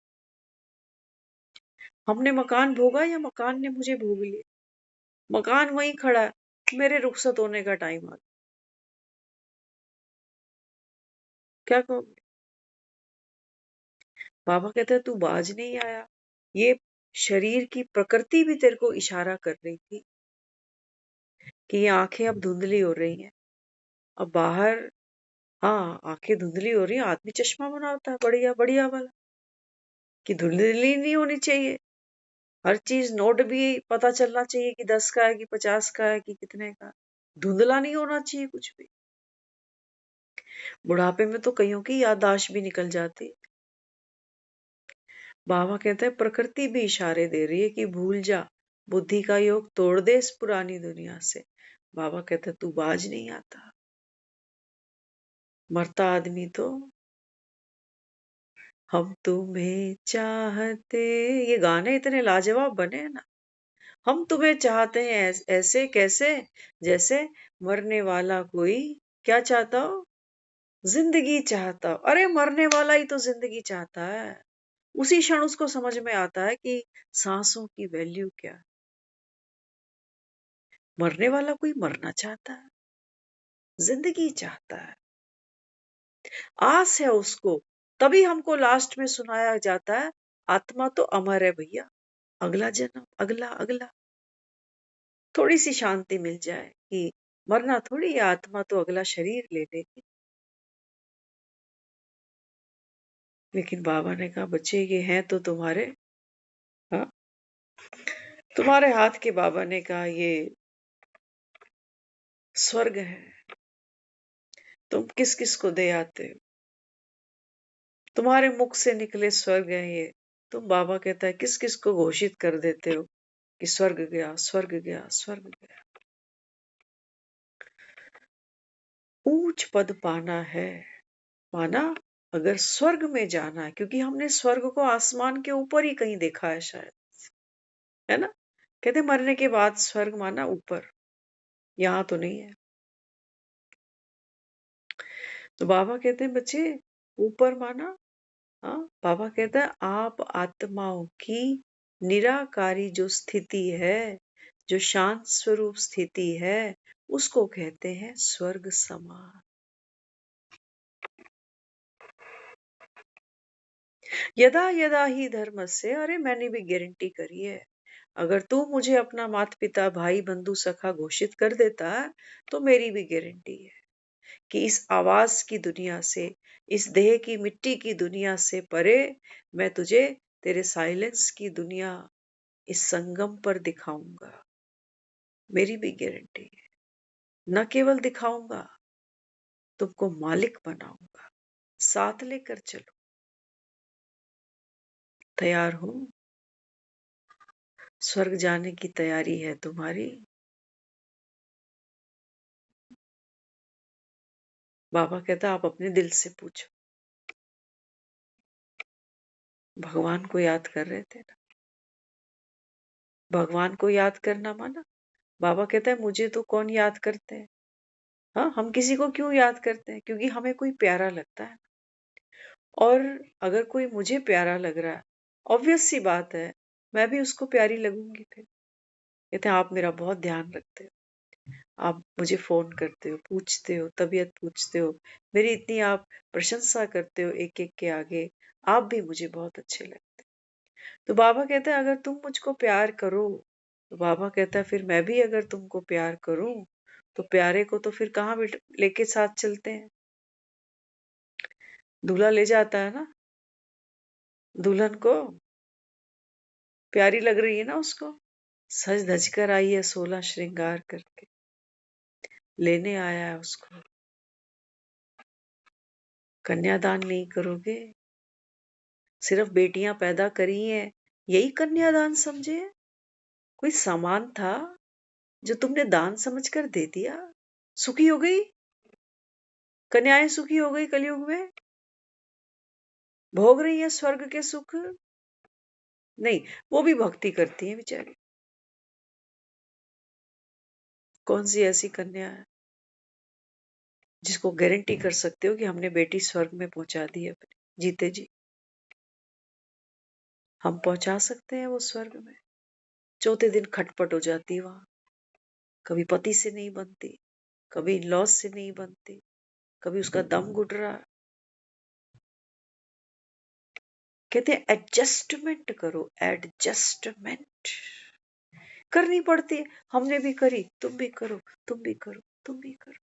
हमने मकान भोगा या मकान ने मुझे भोग लिया? मकान वहीं खड़ा है, मेरे रुखसत होने का टाइम आ गया। क्या कहोगे? बाबा कहते हैं तू बाज नहीं आया। ये शरीर की प्रकृति भी तेरे को इशारा कर रही थी कि ये आंखें अब धुंधली हो रही हैं। अब बाहर, हाँ आंखें धुंधली हो रही है, आदमी चश्मा बना होता है बढ़िया बढ़िया वाला, कि धुंधली नहीं होनी चाहिए। हर चीज नोट भी पता चलना चाहिए कि 10 का है कि 50 का है कि कितने का। धुंधला नहीं होना चाहिए कुछ भी। बुढ़ापे में तो कईयों की याददाश्त भी निकल जाती। बाबा कहते हैं प्रकृति भी इशारे दे रही है कि भूल जा, बुद्धि का योग तोड़ दे इस पुरानी दुनिया से। बाबा कहते हैं तू बाज नहीं आता। मरता आदमी तो, हम तुम्हें चाहते, ये गाने इतने लाजवाब बने हैं ना। हम तुम्हें चाहते हैं ऐसे कैसे, जैसे मरने वाला कोई क्या चाहता हो, जिंदगी चाहता हो। अरे मरने वाला ही तो जिंदगी चाहता है। उसी क्षण उसको समझ में आता है कि सांसों की वैल्यू क्या है। मरने वाला कोई मरना चाहता है, जिंदगी चाहता है, आस है उसको। तभी हमको लास्ट में सुनाया जाता है आत्मा तो अमर है भैया, अगला जन्म, अगला अगला। थोड़ी सी शांति मिल जाए कि मरना थोड़ी, ये आत्मा तो अगला शरीर ले लेगी। लेकिन बाबा ने कहा बच्चे ये हैं तो तुम्हारे, हाँ तुम्हारे हाथ के। बाबा ने कहा ये स्वर्ग है, तुम किस किस को दे आते हो, तुम्हारे मुख से निकले स्वर्ग है ये। तुम, बाबा कहता है, किस किस को घोषित कर देते हो कि स्वर्ग गया, स्वर्ग गया, स्वर्ग गया। ऊंच पद पाना है, माना अगर स्वर्ग में जाना है, क्योंकि हमने स्वर्ग को आसमान के ऊपर ही कहीं देखा है शायद, है ना। कहते मरने के बाद स्वर्ग माना ऊपर, यहाँ तो नहीं है। तो बाबा कहते हैं बच्चे, ऊपर माना, हाँ, बाबा कहता है आप आत्माओं की निराकारी जो स्थिति है, जो शांत स्वरूप स्थिति है, उसको कहते हैं स्वर्ग समान। यदा यदा ही धर्म से, अरे मैंने भी गारंटी करी है, अगर तू मुझे अपना माता पिता भाई बंधु सखा घोषित कर देता है, तो मेरी भी गारंटी है कि इस आवाज की दुनिया से, इस देह की मिट्टी की दुनिया से परे मैं तुझे तेरे साइलेंस की दुनिया, इस संगम पर दिखाऊंगा। मेरी भी गारंटी है। न केवल दिखाऊंगा, तुमको मालिक बनाऊंगा। साथ लेकर चलो। तैयार हो? स्वर्ग जाने की तैयारी है तुम्हारी? बाबा कहता आप अपने दिल से पूछो। भगवान को याद कर रहे थे ना। भगवान को याद करना माना, बाबा कहता है मुझे तो कौन याद करते हैं। हाँ, हम किसी को क्यों याद करते हैं? क्योंकि हमें कोई प्यारा लगता है। और अगर कोई मुझे प्यारा लग रहा है, ऑब्वियस सी बात है, मैं भी उसको प्यारी लगूंगी। फिर कहते हैं आप मेरा बहुत ध्यान रखते हो, आप मुझे फोन करते हो, पूछते हो, तबीयत पूछते हो, मेरी इतनी आप प्रशंसा करते हो एक एक के आगे, आप भी मुझे बहुत अच्छे लगते हो। तो बाबा कहता है अगर तुम मुझको प्यार करो, तो बाबा कहता है फिर मैं भी अगर तुमको प्यार करूं, तो प्यारे को तो फिर कहाँ लेके साथ चलते हैं? दूल्हा ले जाता है ना दुल्हन को, प्यारी लग रही है ना उसको, सज धज कर आई है 16 श्रृंगार करके, लेने आया है उसको। कन्यादान नहीं करोगे? सिर्फ बेटियां पैदा करी हैं, यही कन्यादान समझे? कोई सामान था जो तुमने दान समझकर दे दिया? सुखी हो गई कन्याएं, सुखी हो गई कलयुग में, भोग रही है स्वर्ग के सुख? नहीं, वो भी भक्ति करती है बेचारी। कौन सी ऐसी कन्या है जिसको गारंटी कर सकते हो कि हमने बेटी स्वर्ग में पहुंचा दी है अपने जीते जी? हम पहुंचा सकते हैं वो स्वर्ग में? चौथे दिन खटपट हो जाती है वहां, कभी पति से नहीं बनती, कभी इन लॉज से नहीं बनती, कभी उसका दम घुट रहा। कहते हैं एडजस्टमेंट करो, एडजस्टमेंट करनी पड़ती है। हमने भी करी, तुम भी करो, तुम भी करो, तुम भी करो।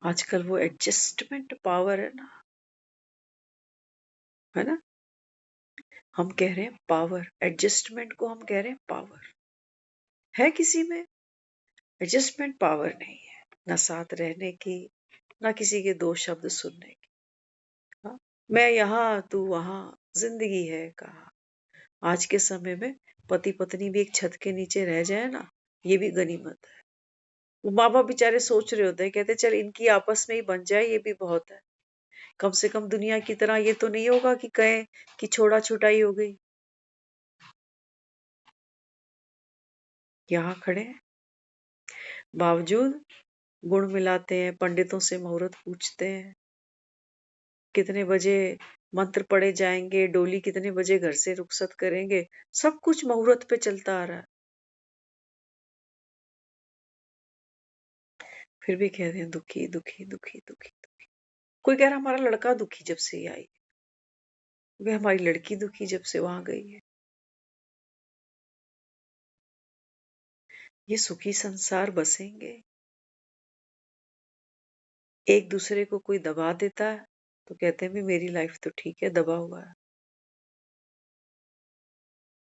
आजकल वो एडजस्टमेंट पावर है ना, है ना। हम कह रहे हैं पावर, एडजस्टमेंट को हम कह रहे हैं पावर। है किसी में एडजस्टमेंट पावर नहीं है, ना साथ रहने की, ना किसी के दो शब्द सुनने की। हाँ? मैं यहाँ तू वहां, जिंदगी है कहाँ। आज के समय में पति पत्नी भी एक छत के नीचे रह जाए ना, ये भी गनीमत है। वो माँ बाप बेचारे सोच रहे होते हैं, कहते चल इनकी आपस में ही बन जाए, ये भी बहुत है। कम से कम दुनिया की तरह ये तो नहीं होगा कि कहें कि छोड़ा छुटाई हो गई। यहाँ खड़े हैं, बावजूद गुण मिलाते हैं, पंडितों से मुहूर्त पूछते हैं, कितने बजे मंत्र पढ़े जाएंगे, डोली कितने बजे घर से रुखसत करेंगे, सब कुछ मुहूर्त पे चलता आ रहा है। फिर भी कह रहे हैं दुखी दुखी दुखी दुखी दुखी। कोई कह रहा हमारा लड़का दुखी जब से ही आई, वे हमारी लड़की दुखी जब से वहां गई है। ये सुखी संसार बसेंगे? एक दूसरे को कोई दबा देता है तो कहते हैं भी मेरी लाइफ तो ठीक है, दबा हुआ है।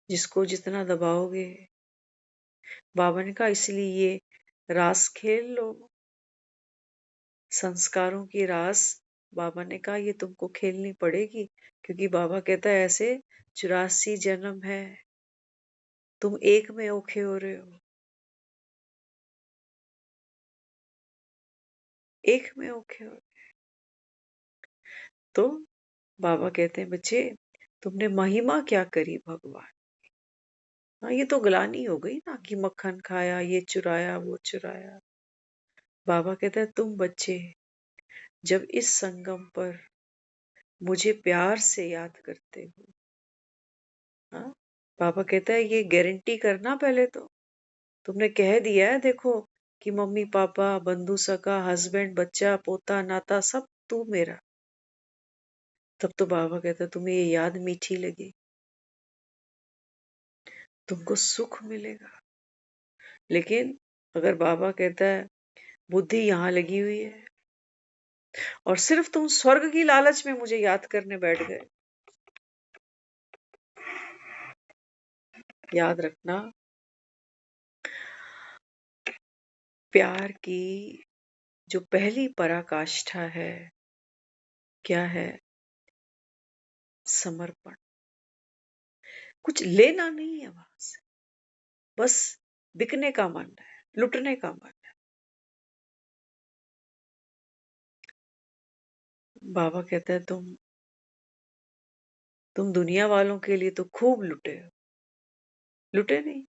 जिसको जितना दबाओगे बाबा ने कहा इसलिए ये रास खेल लो, संस्कारों की रास। बाबा ने कहा ये तुमको खेलनी पड़ेगी, क्योंकि बाबा कहता है ऐसे 84 जन्म है, तुम एक में औखे हो रहे हो, एक में औखे हो। तो बाबा कहते हैं बच्चे, तुमने महिमा क्या करी भगवान। हाँ, ये तो ग्लानि हो गई ना कि मक्खन खाया, ये चुराया, वो चुराया। बाबा कहता है तुम बच्चे जब इस संगम पर मुझे प्यार से याद करते हो, हाँ, पापा कहता है ये गारंटी करना पहले तो, तुमने कह दिया है देखो कि मम्मी पापा बंधु सखा हस्बैंड बच्चा पोता नाता सब तू मेरा, तब तो बाबा कहता है तुम्हें ये याद मीठी लगी, तुमको सुख मिलेगा। लेकिन अगर बाबा कहता है बुद्धि यहाँ लगी हुई है और सिर्फ तुम स्वर्ग की लालच में मुझे याद करने बैठ गए, याद रखना प्यार की जो पहली पराकाष्ठा है क्या है, समर्पण। कुछ लेना नहीं है वहां से, बस बिकने का मन है, लुटने का मन है। बाबा कहता है तुम दुनिया वालों के लिए तो खूब लुटे हो, लुटे नहीं,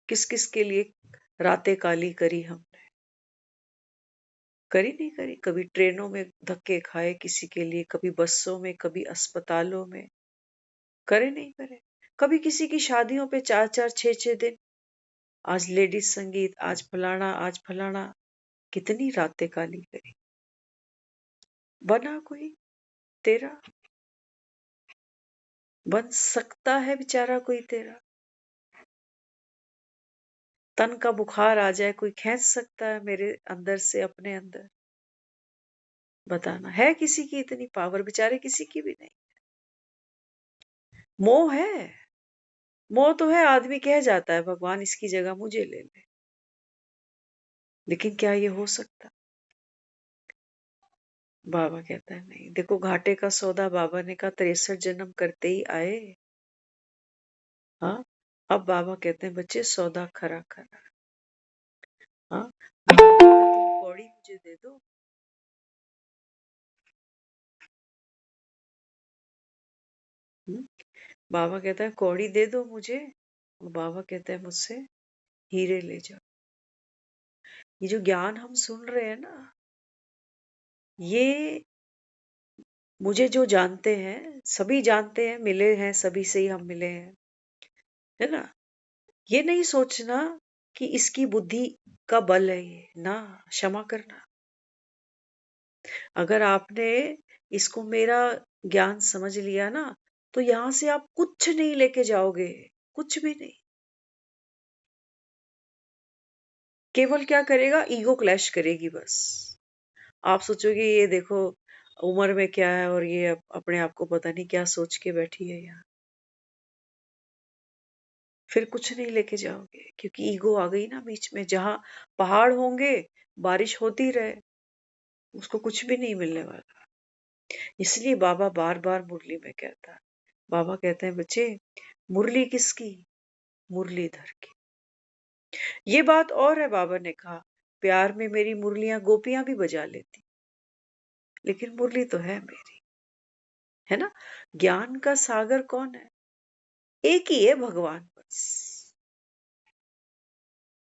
किस किस के लिए रातें काली करी हमने, करी नहीं करी, कभी ट्रेनों में धक्के खाए किसी के लिए, कभी बसों में, कभी अस्पतालों में, करे नहीं करे, कभी किसी की शादियों पे 4 4 6 6 दिन, आज लेडीज संगीत, आज फलाना, आज फलाना, कितनी रातें काली करी। बना कोई तेरा, बन सकता है बेचारा कोई तेरा, तन का बुखार आ जाए कोई खींच सकता है मेरे अंदर से अपने अंदर, बताना है किसी की इतनी पावर, बेचारे किसी की भी नहीं। मोह है, मोह तो है, आदमी कह जाता है भगवान इसकी जगह मुझे ले ले, लेकिन क्या ये हो सकता। बाबा कहता है नहीं, देखो घाटे का सौदा बाबा ने कहा 63 जन्म करते ही आए। हाँ, अब बाबा कहते हैं बच्चे सौदा खरा खरा। हाँ, बाबा कहते हैं तुम कौड़ी मुझे दे दो। हम्म, बाबा कहता है कौड़ी दे दो मुझे, और बाबा कहता है मुझसे हीरे ले जाओ। ये जो ज्ञान हम सुन रहे हैं ना, ये मुझे जो जानते हैं सभी जानते हैं, मिले हैं सभी से ही हम मिले हैं, है ना। ये नहीं सोचना कि इसकी बुद्धि का बल है ये, ना, क्षमा करना। अगर आपने इसको मेरा ज्ञान समझ लिया ना, तो यहां से आप कुछ नहीं लेके जाओगे, कुछ भी नहीं। केवल क्या करेगा, ईगो क्लैश करेगी बस। आप सोचोगे ये देखो उम्र में क्या है, और ये अपने आप को पता नहीं क्या सोच के बैठी है यहाँ, फिर कुछ नहीं लेके जाओगे, क्योंकि ईगो आ गई ना बीच में। जहां पहाड़ होंगे बारिश होती रहे, उसको कुछ भी नहीं मिलने वाला। इसलिए बाबा बार बार मुरली में कहता है, बाबा कहते हैं बच्चे मुरली किसकी, मुरलीधर की। ये बात और है, बाबा ने कहा प्यार में मेरी मुरलियां गोपियां भी बजा लेती, लेकिन मुरली तो है मेरी, है ना। ज्ञान का सागर कौन है, एक ही है भगवान बस।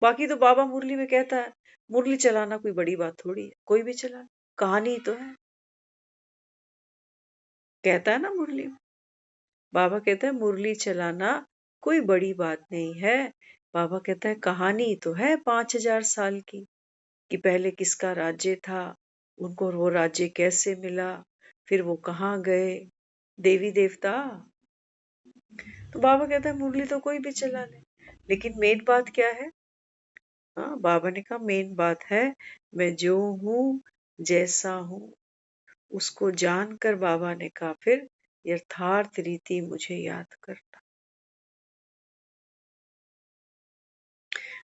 बाकी तो बाबा मुरली में कहता है मुरली चलाना कोई बड़ी बात थोड़ी है, कोई भी चला, कहानी ही तो है, कहता है ना मुरली में। बाबा कहता है मुरली चलाना कोई बड़ी बात नहीं है। बाबा कहता है कहानी तो है 5000 साल की, कि पहले किसका राज्य था, उनको वो राज्य कैसे मिला, फिर वो कहाँ गए, देवी देवता। तो बाबा कहता है मुरली तो कोई भी चला ले, लेकिन मेन बात क्या है। हाँ, बाबा ने कहा मेन बात है मैं जो हूँ जैसा हूँ, उसको जानकर बाबा ने कहा फिर यथार्थ रीति मुझे याद करना।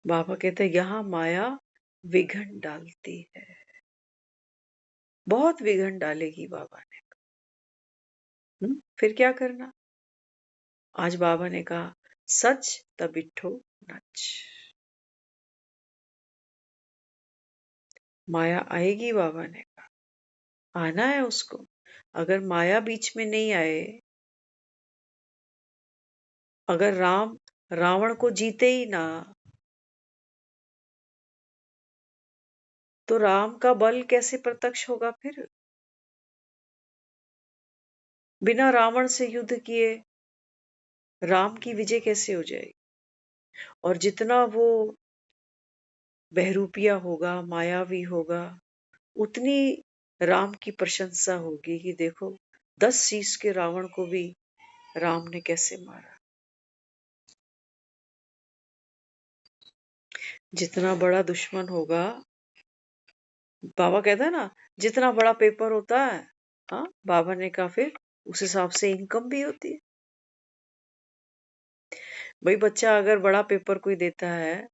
बाबा कहते हैं यहाँ माया विघन डालती है, बहुत विघन डालेगी बाबा ने। फिर क्या करना? आज बाबा ने कहा सच तबिठो नच। माया आएगी, बाबा ने कहा आना है उसको। अगर माया बीच में नहीं आए, अगर राम रावण को जीते ही ना, तो राम का बल कैसे प्रत्यक्ष होगा फिर? बिना रावण से युद्ध किए राम की विजय कैसे हो जाएगी? और जितना वो बहरूपिया होगा, मायावी होगा, उतनी राम की प्रशंसा होगी कि देखो 10 शीश के रावण को भी राम ने कैसे मारा। जितना बड़ा दुश्मन होगा, बाबा कहता है ना, जितना बड़ा पेपर होता है, हाँ, बाबा ने कहा फिर उस हिसाब से इनकम भी होती है। भाई बच्चा अगर बड़ा पेपर कोई देता है,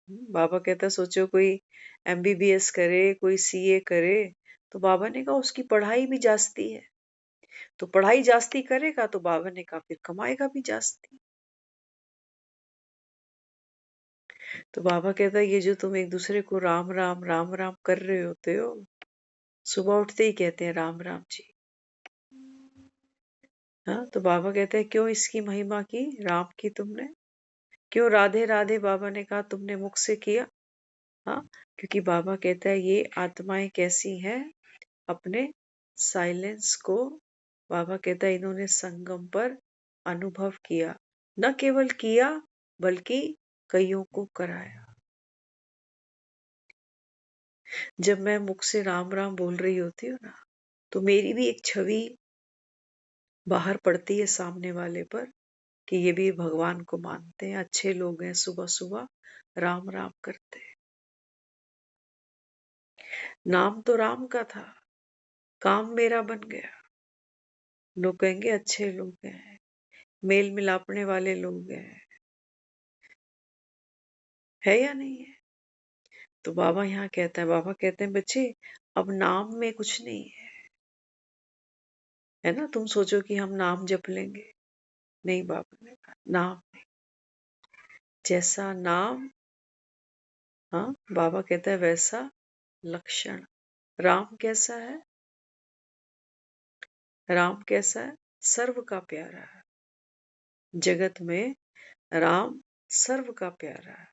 बाबा कहता है सोचो कोई एमबीबीएस करे, कोई सीए करे, तो बाबा ने कहा उसकी पढ़ाई भी जास्ती है। तो पढ़ाई जास्ती करेगा तो बाबा ने कहा फिर कमाएगा भी जास्ती। तो बाबा कहता है ये जो तुम एक दूसरे को राम राम राम राम कर रहे होते हो, सुबह उठते ही कहते हैं राम राम जी। हाँ, तो बाबा कहते हैं क्यों इसकी महिमा की राम की तुमने? क्यों राधे राधे बाबा ने कहा तुमने मुख से किया? हाँ, क्योंकि बाबा कहता है ये आत्माएं कैसी हैं, अपने साइलेंस को, बाबा कहता है इन्होंने संगम पर अनुभव किया, न केवल किया बल्कि कईयों को कराया। जब मैं मुख से राम राम बोल रही होती हूँ ना, तो मेरी भी एक छवि बाहर पड़ती है सामने वाले पर कि ये भी भगवान को मानते हैं, अच्छे लोग हैं, सुबह सुबह राम राम करते हैं। नाम तो राम का था, काम मेरा बन गया। लोग कहेंगे अच्छे लोग हैं, मेल मिलापने वाले लोग हैं, है या नहीं है? तो बाबा यहाँ कहता है, बाबा कहते हैं बच्चे अब नाम में कुछ नहीं है ना? तुम सोचो कि हम नाम जप लेंगे, नहीं, बाबा ने कहा नाम नहीं। जैसा नाम, हाँ, बाबा कहता है वैसा लक्षण। राम कैसा है? राम कैसा है? सर्व का प्यारा है। जगत में राम सर्व का प्यारा है,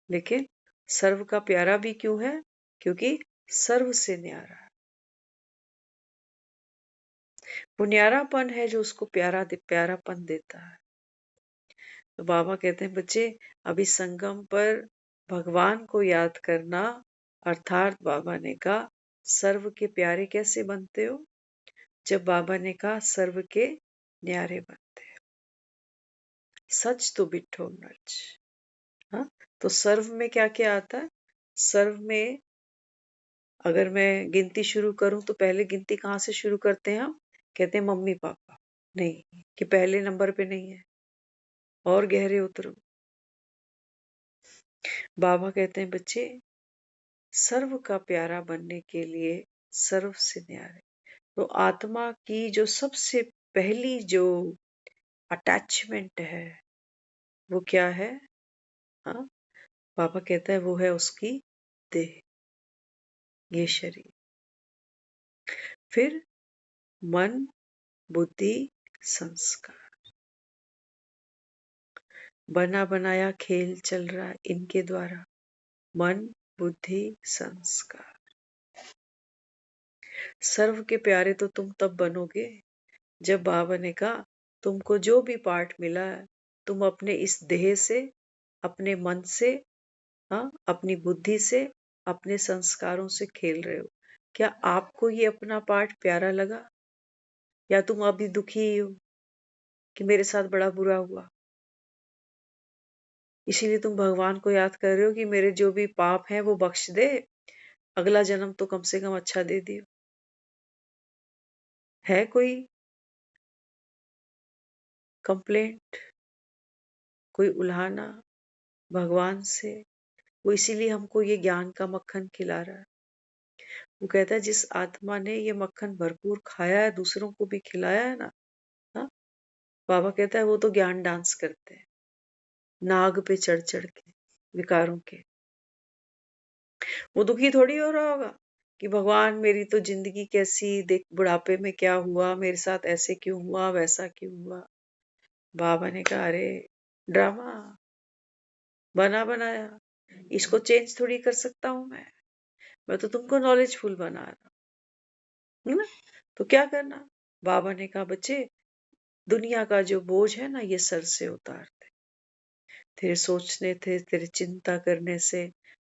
लेकिन सर्व का प्यारा भी क्यों है? क्योंकि सर्व से न्यारा है। वो न्यारापन है जो उसको प्यारापन देता है। तो बाबा कहते हैं बच्चे अभी संगम पर भगवान को याद करना, अर्थात बाबा ने कहा सर्व के प्यारे कैसे बनते हो? जब बाबा ने कहा सर्व के न्यारे बनते हैं। सच तो बिठो नच। हाँ, तो सर्व में क्या क्या आता है? सर्व में अगर मैं गिनती शुरू करूं तो पहले गिनती कहाँ से शुरू करते हैं हम? कहते हैं मम्मी पापा। नहीं, कि पहले नंबर पे नहीं है, और गहरे उतरो। बाबा कहते हैं बच्चे सर्व का प्यारा बनने के लिए सर्व से न्यारे, तो आत्मा की जो सबसे पहली जो अटैचमेंट है वो क्या है? हाँ, पापा कहता है वो है उसकी देह, ये शरीर। फिर मन, बुद्धि, संस्कार। बना बनाया खेल चल रहा है इनके द्वारा, मन, बुद्धि, संस्कार। सर्व के प्यारे तो तुम तब बनोगे जब बाबा ने कहा तुमको जो भी पाठ मिला है तुम अपने इस देह से, अपने मन से, हाँ, अपनी बुद्धि से, अपने संस्कारों से खेल रहे हो। क्या आपको ये अपना पाठ प्यारा लगा, या तुम अभी दुखी ही हो कि मेरे साथ बड़ा बुरा हुआ, इसीलिए तुम भगवान को याद कर रहे हो कि मेरे जो भी पाप हैं वो बख्श दे, अगला जन्म तो कम से कम अच्छा दे दियो। है कोई कंप्लेंट, कोई उल्हाना? भगवान से। वो इसीलिए हमको ये ज्ञान का मक्खन खिला रहा है। वो कहता है जिस आत्मा ने ये मक्खन भरपूर खाया है, दूसरों को भी खिलाया है ना, हाँ, बाबा कहता है वो तो ज्ञान डांस करते हैं, नाग पे चढ़ चढ़ के, विकारों के। वो दुखी थोड़ी हो रहा होगा कि भगवान मेरी तो जिंदगी कैसी, देख बुढ़ापे में क्या हुआ मेरे साथ, ऐसे क्यों हुआ, वैसा क्यों हुआ। बाबा ने कहा अरे ड्रामा बना बनाया, इसको चेंज थोड़ी कर सकता हूं मैं तो तुमको नॉलेजफुल बना रहा हूं, है ना। तो क्या करना। बाबा ने कहा बच्चे, दुनिया का जो बोझ है ना, ये सर से उतार दे। तेरे सोचने थे, तेरे चिंता करने से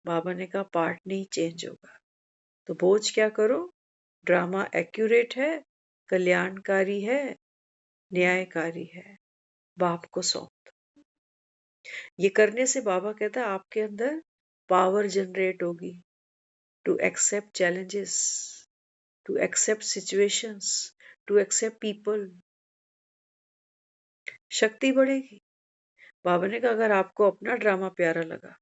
बाबा ने कहा पार्ट नहीं चेंज होगा। तो बोझ क्या करो, ड्रामा एक्यूरेट है, कल्याणकारी है, न्यायकारी है, बाप को सौंप दो। ये करने से बाबा कहता है आपके अंदर पावर जनरेट होगी to accept challenges, to accept situations, to accept people. शक्ति बढ़ेगी। बाबा ने कहा अगर आपको अपना ड्रामा प्यारा लगा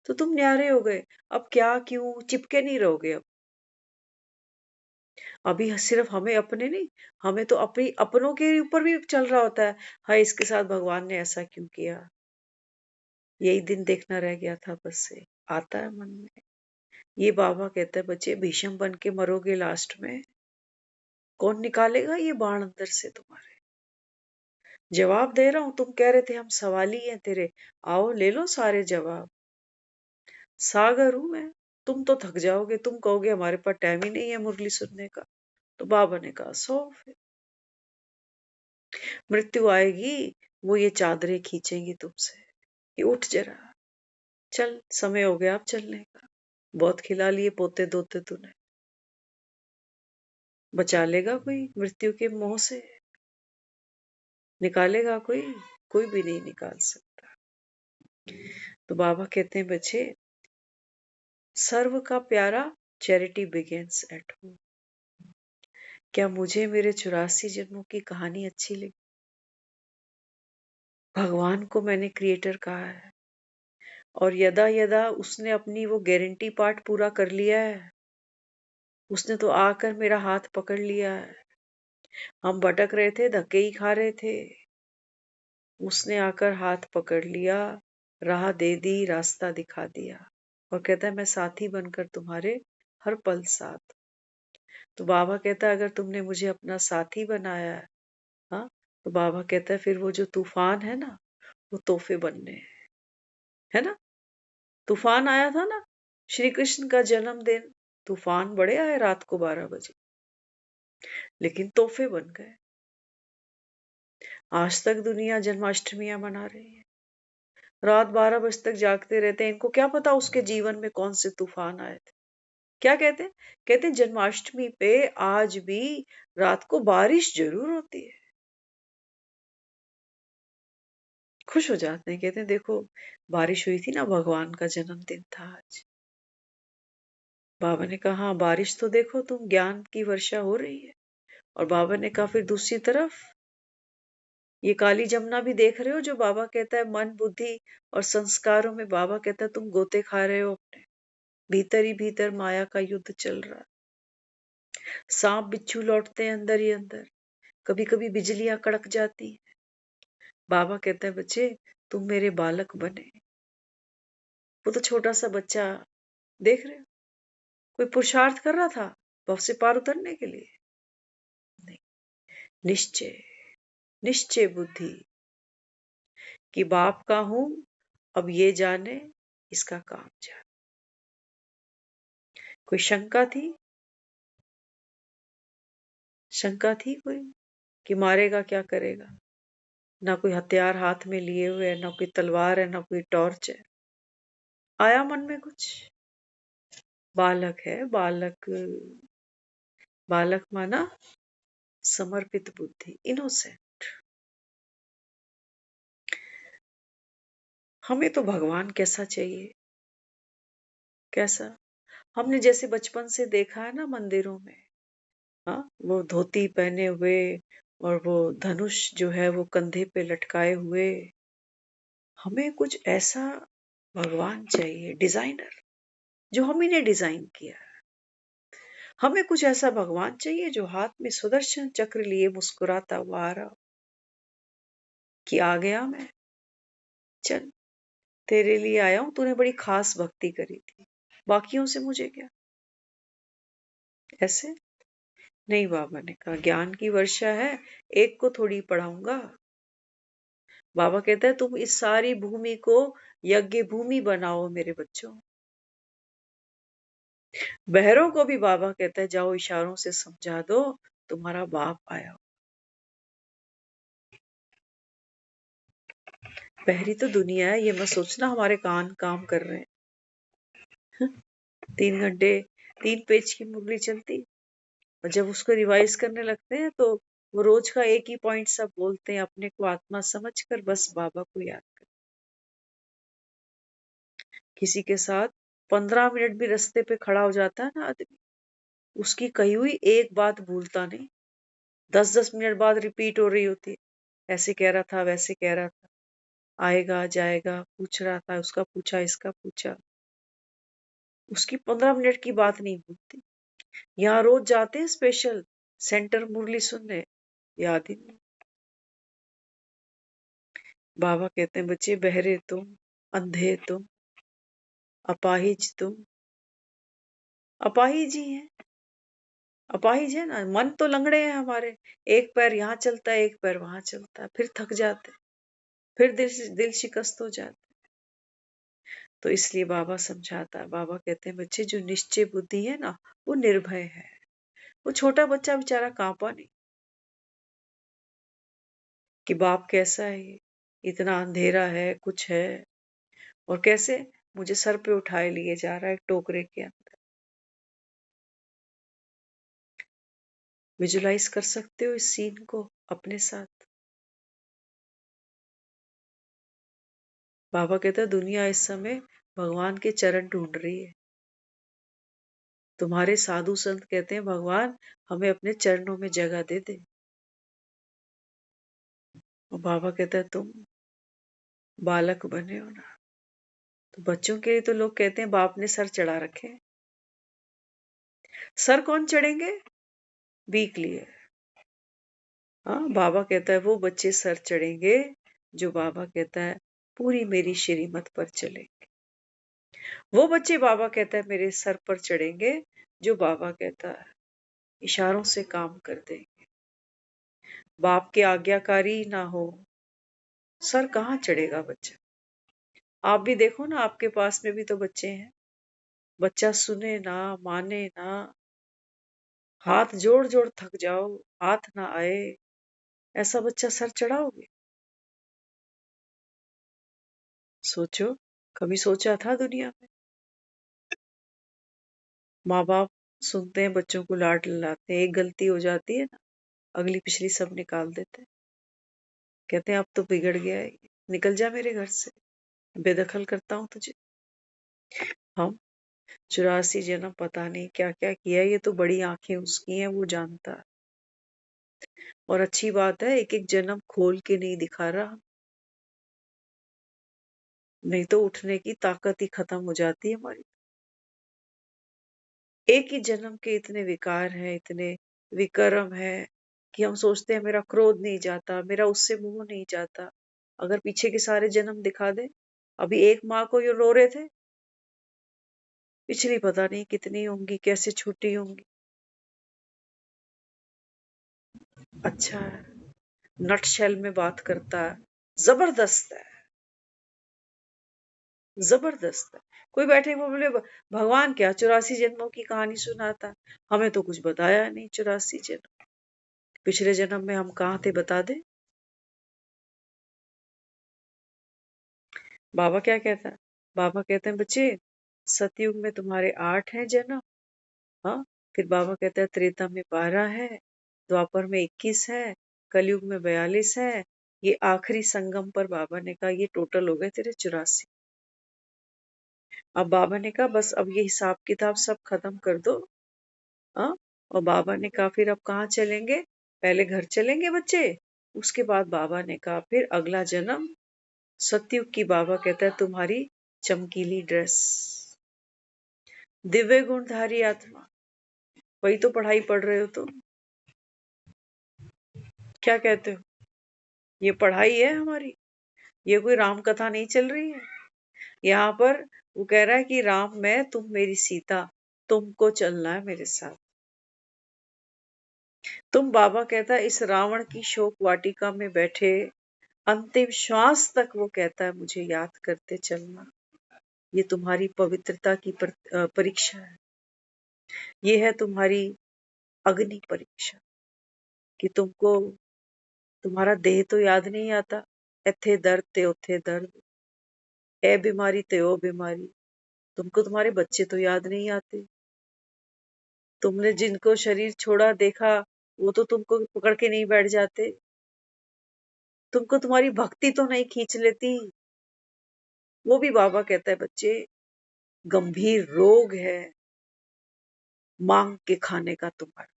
तो तुम न्यारे हो गए। अब क्या क्यों चिपके नहीं रहोगे। अब अभी सिर्फ हमें अपने नहीं, हमें तो अपनी अपनों के ऊपर भी चल रहा होता है। हाय इसके साथ भगवान ने ऐसा क्यों किया, यही दिन देखना रह गया था बस। से आता है मन में। ये बाबा कहते हैं बच्चे भीष्म बन के मरोगे लास्ट में, कौन निकालेगा ये बाण अंदर से तुम्हारे। जवाब दे रहा हूं, तुम कह रहे थे हम सवाली हैं तेरे, आओ ले लो सारे जवाब। सागर हूं मैं, तुम तो थक जाओगे, तुम कहोगे हमारे पास टाइम ही नहीं है मुरली सुनने का। तो बाबा ने कहा सो फिर मृत्यु आएगी, वो ये चादरें खींचेंगी तुमसे कि उठ जरा, चल समय हो गया अब चलने का, बहुत खिला लिए पोते दोते तूने। बचा लेगा कोई मृत्यु के मोह से, निकालेगा कोई, कोई भी नहीं निकाल सकता। तो बाबा कहते हैं बच्चे, सर्व का प्यारा चैरिटी बिगिंस एट होम। क्या मुझे मेरे 84 जन्मों की कहानी अच्छी लगी। भगवान को मैंने क्रिएटर कहा है और यदा यदा उसने अपनी वो गारंटी पार्ट पूरा कर लिया है, उसने तो आकर मेरा हाथ पकड़ लिया है। हम भटक रहे थे, धक्के ही खा रहे थे, उसने आकर हाथ पकड़ लिया, राह दे दी, रास्ता दिखा दिया और कहता है मैं साथी बनकर तुम्हारे हर पल साथ। तो बाबा कहता है अगर तुमने मुझे अपना साथी बनाया है, हाँ, तो बाबा कहता है फिर वो जो तूफान है ना, वो तोहफे बनने हैं, है ना। तूफान आया था ना श्री कृष्ण का जन्मदिन, तूफान बड़े आए रात को 12 बजे, लेकिन तोहफे बन गए। आज तक दुनिया जन्माष्टमियां मना रही है, रात 12 बजे तक जागते रहते हैं। इनको क्या पता उसके जीवन में कौन से तूफान आए थे। क्या कहते हैं, कहते हैं जन्माष्टमी पे आज भी रात को बारिश जरूर होती है। खुश हो जाते हैं, कहते हैं देखो बारिश हुई थी ना, भगवान का जन्मदिन था आज। बाबा ने कहा हाँ बारिश तो देखो तुम, ज्ञान की वर्षा हो रही है। और बाबा ने कहा फिर दूसरी तरफ ये काली जमुना भी देख रहे हो, जो बाबा कहता है मन बुद्धि और संस्कारों में, बाबा कहता है तुम गोते खा रहे हो अपने भीतर ही भीतर, माया का युद्ध चल रहा है। सांप बिच्छू लौटते हैं अंदर ही अंदर, कभी कभी बिजलियां कड़क जाती हैं। बाबा कहता है बच्चे तुम मेरे बालक बने। वो तो छोटा सा बच्चा, देख रहे हो, कोई पुरुषार्थ कर रहा था भव से पार उतरने के लिए, नहीं, निश्चय, निश्चय बुद्धि कि बाप का हूं, अब ये जाने इसका काम जाने। कोई शंका थी, शंका थी कोई कि मारेगा क्या करेगा। ना कोई हथियार हाथ में लिए हुए है, ना कोई तलवार है, ना कोई टॉर्च है। आया मन में कुछ, बालक है, बालक, बालक माना समर्पित बुद्धि, इनोसेंट। हमें तो भगवान कैसा चाहिए, कैसा, हमने जैसे बचपन से देखा है ना मंदिरों में, हाँ, वो धोती पहने हुए और वो धनुष जो है वो कंधे पे लटकाए हुए, हमें कुछ ऐसा भगवान चाहिए, डिजाइनर, जो हम ही ने डिजाइन किया है। हमें कुछ ऐसा भगवान चाहिए जो हाथ में सुदर्शन चक्र लिए मुस्कुराता हुआ आ रहा हो कि आ गया मैं, चल तेरे लिए आया हूं, तूने बड़ी खास भक्ति करी थी, बाकियों से मुझे क्या। ऐसे नहीं, बाबा ने कहा ज्ञान की वर्षा है, एक को थोड़ी पढ़ाऊंगा। बाबा कहता है तुम इस सारी भूमि को यज्ञ भूमि बनाओ मेरे बच्चों। बहरों को भी बाबा कहता है जाओ इशारों से समझा दो तुम्हारा बाप आया हो। बहरी तो दुनिया है, ये मत सोचना हमारे कान काम कर रहे हैं। 3 घंटे 3 पेज की मुरली चलती, और जब उसको रिवाइज करने लगते हैं तो वो रोज का एक ही पॉइंट सब बोलते हैं, अपने को आत्मा समझकर बस बाबा को याद कर। किसी के साथ 15 मिनट भी रास्ते पे खड़ा हो जाता है ना आदमी, उसकी कही हुई एक बात भूलता नहीं, 10-10 मिनट बाद रिपीट हो रही होती है। ऐसे कह रहा था, वैसे कह रहा था, आएगा जाएगा, पूछ रहा था, उसका पूछा, इसका पूछा, उसकी 15 मिनट की बात नहीं भूलती। यहाँ रोज जाते हैं स्पेशल सेंटर मुरली सुनने, याद ही नहीं। बाबा कहते हैं बच्चे बहरे तुम, अंधे तुम, अपाहिज तुम। अपाहिज ही है, अपाहिज है ना, मन तो लंगड़े हैं हमारे, एक पैर यहाँ चलता है एक पैर वहां चलता है, फिर थक जाते, फिर दिल शिकस्त हो जाता। तो इसलिए बाबा समझाता है, बाबा कहते हैं बच्चे जो निश्चय बुद्धि है ना वो निर्भय है। वो छोटा बच्चा बेचारा कांपा नहीं कि बाप कैसा है ये, इतना अंधेरा है कुछ है, और कैसे मुझे सर पे उठाए लिए जा रहा है टोकरे के अंदर। विजुलाइज कर सकते हो इस सीन को अपने साथ। बाबा कहता है दुनिया इस समय भगवान के चरण ढूंढ रही है। तुम्हारे साधु संत कहते हैं भगवान हमें अपने चरणों में जगह दे दे। और बाबा कहता है तुम बालक बने हो ना, तो बच्चों के लिए तो लोग कहते हैं बाप ने सर चढ़ा रखे हैं। सर कौन चढ़ेंगे? बीक लिए। हाँ, बाबा कहता है वो बच्चे सर चढ़ेंगे जो बाबा कहता है पूरी मेरी श्रीमत पर चलेंगे। वो बच्चे बाबा कहता है मेरे सर पर चढ़ेंगे जो बाबा कहता है इशारों से काम कर देंगे। बाप के आज्ञाकारी ना हो सर कहाँ चढ़ेगा बच्चा। आप भी देखो ना, आपके पास में भी तो बच्चे हैं, बच्चा सुने ना, माने ना, हाथ जोड़ जोड़ थक जाओ, हाथ ना आए, ऐसा बच्चा सर चढ़ाओगे? सोचो, कभी सोचा था दुनिया में? माँ बाप सुनते हैं बच्चों को लाड ललाते हैं, एक गलती हो जाती है ना अगली पिछली सब निकाल देते हैं, कहते हैं अब तो बिगड़ गया है, निकल जा मेरे घर से, बेदखल करता हूं तुझे। हम 84 जन्म पता नहीं क्या क्या किया, ये तो बड़ी आंखें उसकी हैं, वो जानता है। और अच्छी बात है एक एक जन्म खोल के नहीं दिखा रहा, नहीं तो उठने की ताकत ही खत्म हो जाती है हमारी। एक ही जन्म के इतने विकार हैं, इतने विकर्म है कि हम सोचते हैं मेरा क्रोध नहीं जाता, मेरा उससे मुंह नहीं जाता। अगर पीछे के सारे जन्म दिखा दे, अभी एक माँ को ये रो रहे थे, पिछली पता नहीं कितनी होंगी, कैसे छूटी होंगी। अच्छा है, नट शेल में बात करता है, जबरदस्त है, जबरदस्त है। कोई बैठे वो बोले भगवान क्या 84 जन्मों की कहानी सुनाता, हमें तो कुछ बताया नहीं। 84 जन्म, पिछले जन्म में हम कहाँ थे बता दे। बाबा क्या कहता है? बाबा कहते हैं बच्चे सतयुग में तुम्हारे 8 हैं जन्म। हाँ, फिर बाबा कहता है त्रेता में 12 है, द्वापर में 21 है, कलयुग में 42 है, ये आखिरी संगम पर बाबा ने कहा ये टोटल हो गए तेरे 84। अब बाबा ने कहा बस अब ये हिसाब किताब सब खत्म कर दो। हाँ, और बाबा ने कहा फिर अब कहाँ चलेंगे? पहले घर चलेंगे बच्चे। उसके बाद बाबा ने कहा फिर अगला जन्म सतयुग की। बाबा कहता है तुम्हारी चमकीली ड्रेस, दिव्य गुणधारी आत्मा। वही तो पढ़ाई पढ़ रहे हो तुम। क्या कहते हो? ये पढ़ाई है हमारी, ये कोई राम कथा नहीं चल रही है। यहाँ पर वो कह रहा है कि राम मैं, तुम मेरी सीता, तुमको चलना है मेरे साथ। तुम, बाबा कहता है, इस रावण की शोक वाटिका में बैठे अंतिम श्वास तक वो कहता है मुझे याद करते चलना। ये तुम्हारी पवित्रता की परीक्षा है। ये है तुम्हारी अग्नि परीक्षा कि तुमको तुम्हारा देह तो याद नहीं आता। इथे दर्द ते उथे दर्द, ए बीमारी ते ओ बीमारी। तुमको तुम्हारे बच्चे तो याद नहीं आते। तुमने जिनको शरीर छोड़ा देखा, वो तो तुमको पकड़ के नहीं बैठ जाते। तुमको तुम्हारी भक्ति तो नहीं खींच लेती। वो भी बाबा कहता है बच्चे, गंभीर रोग है मांग के खाने का तुम्हारा।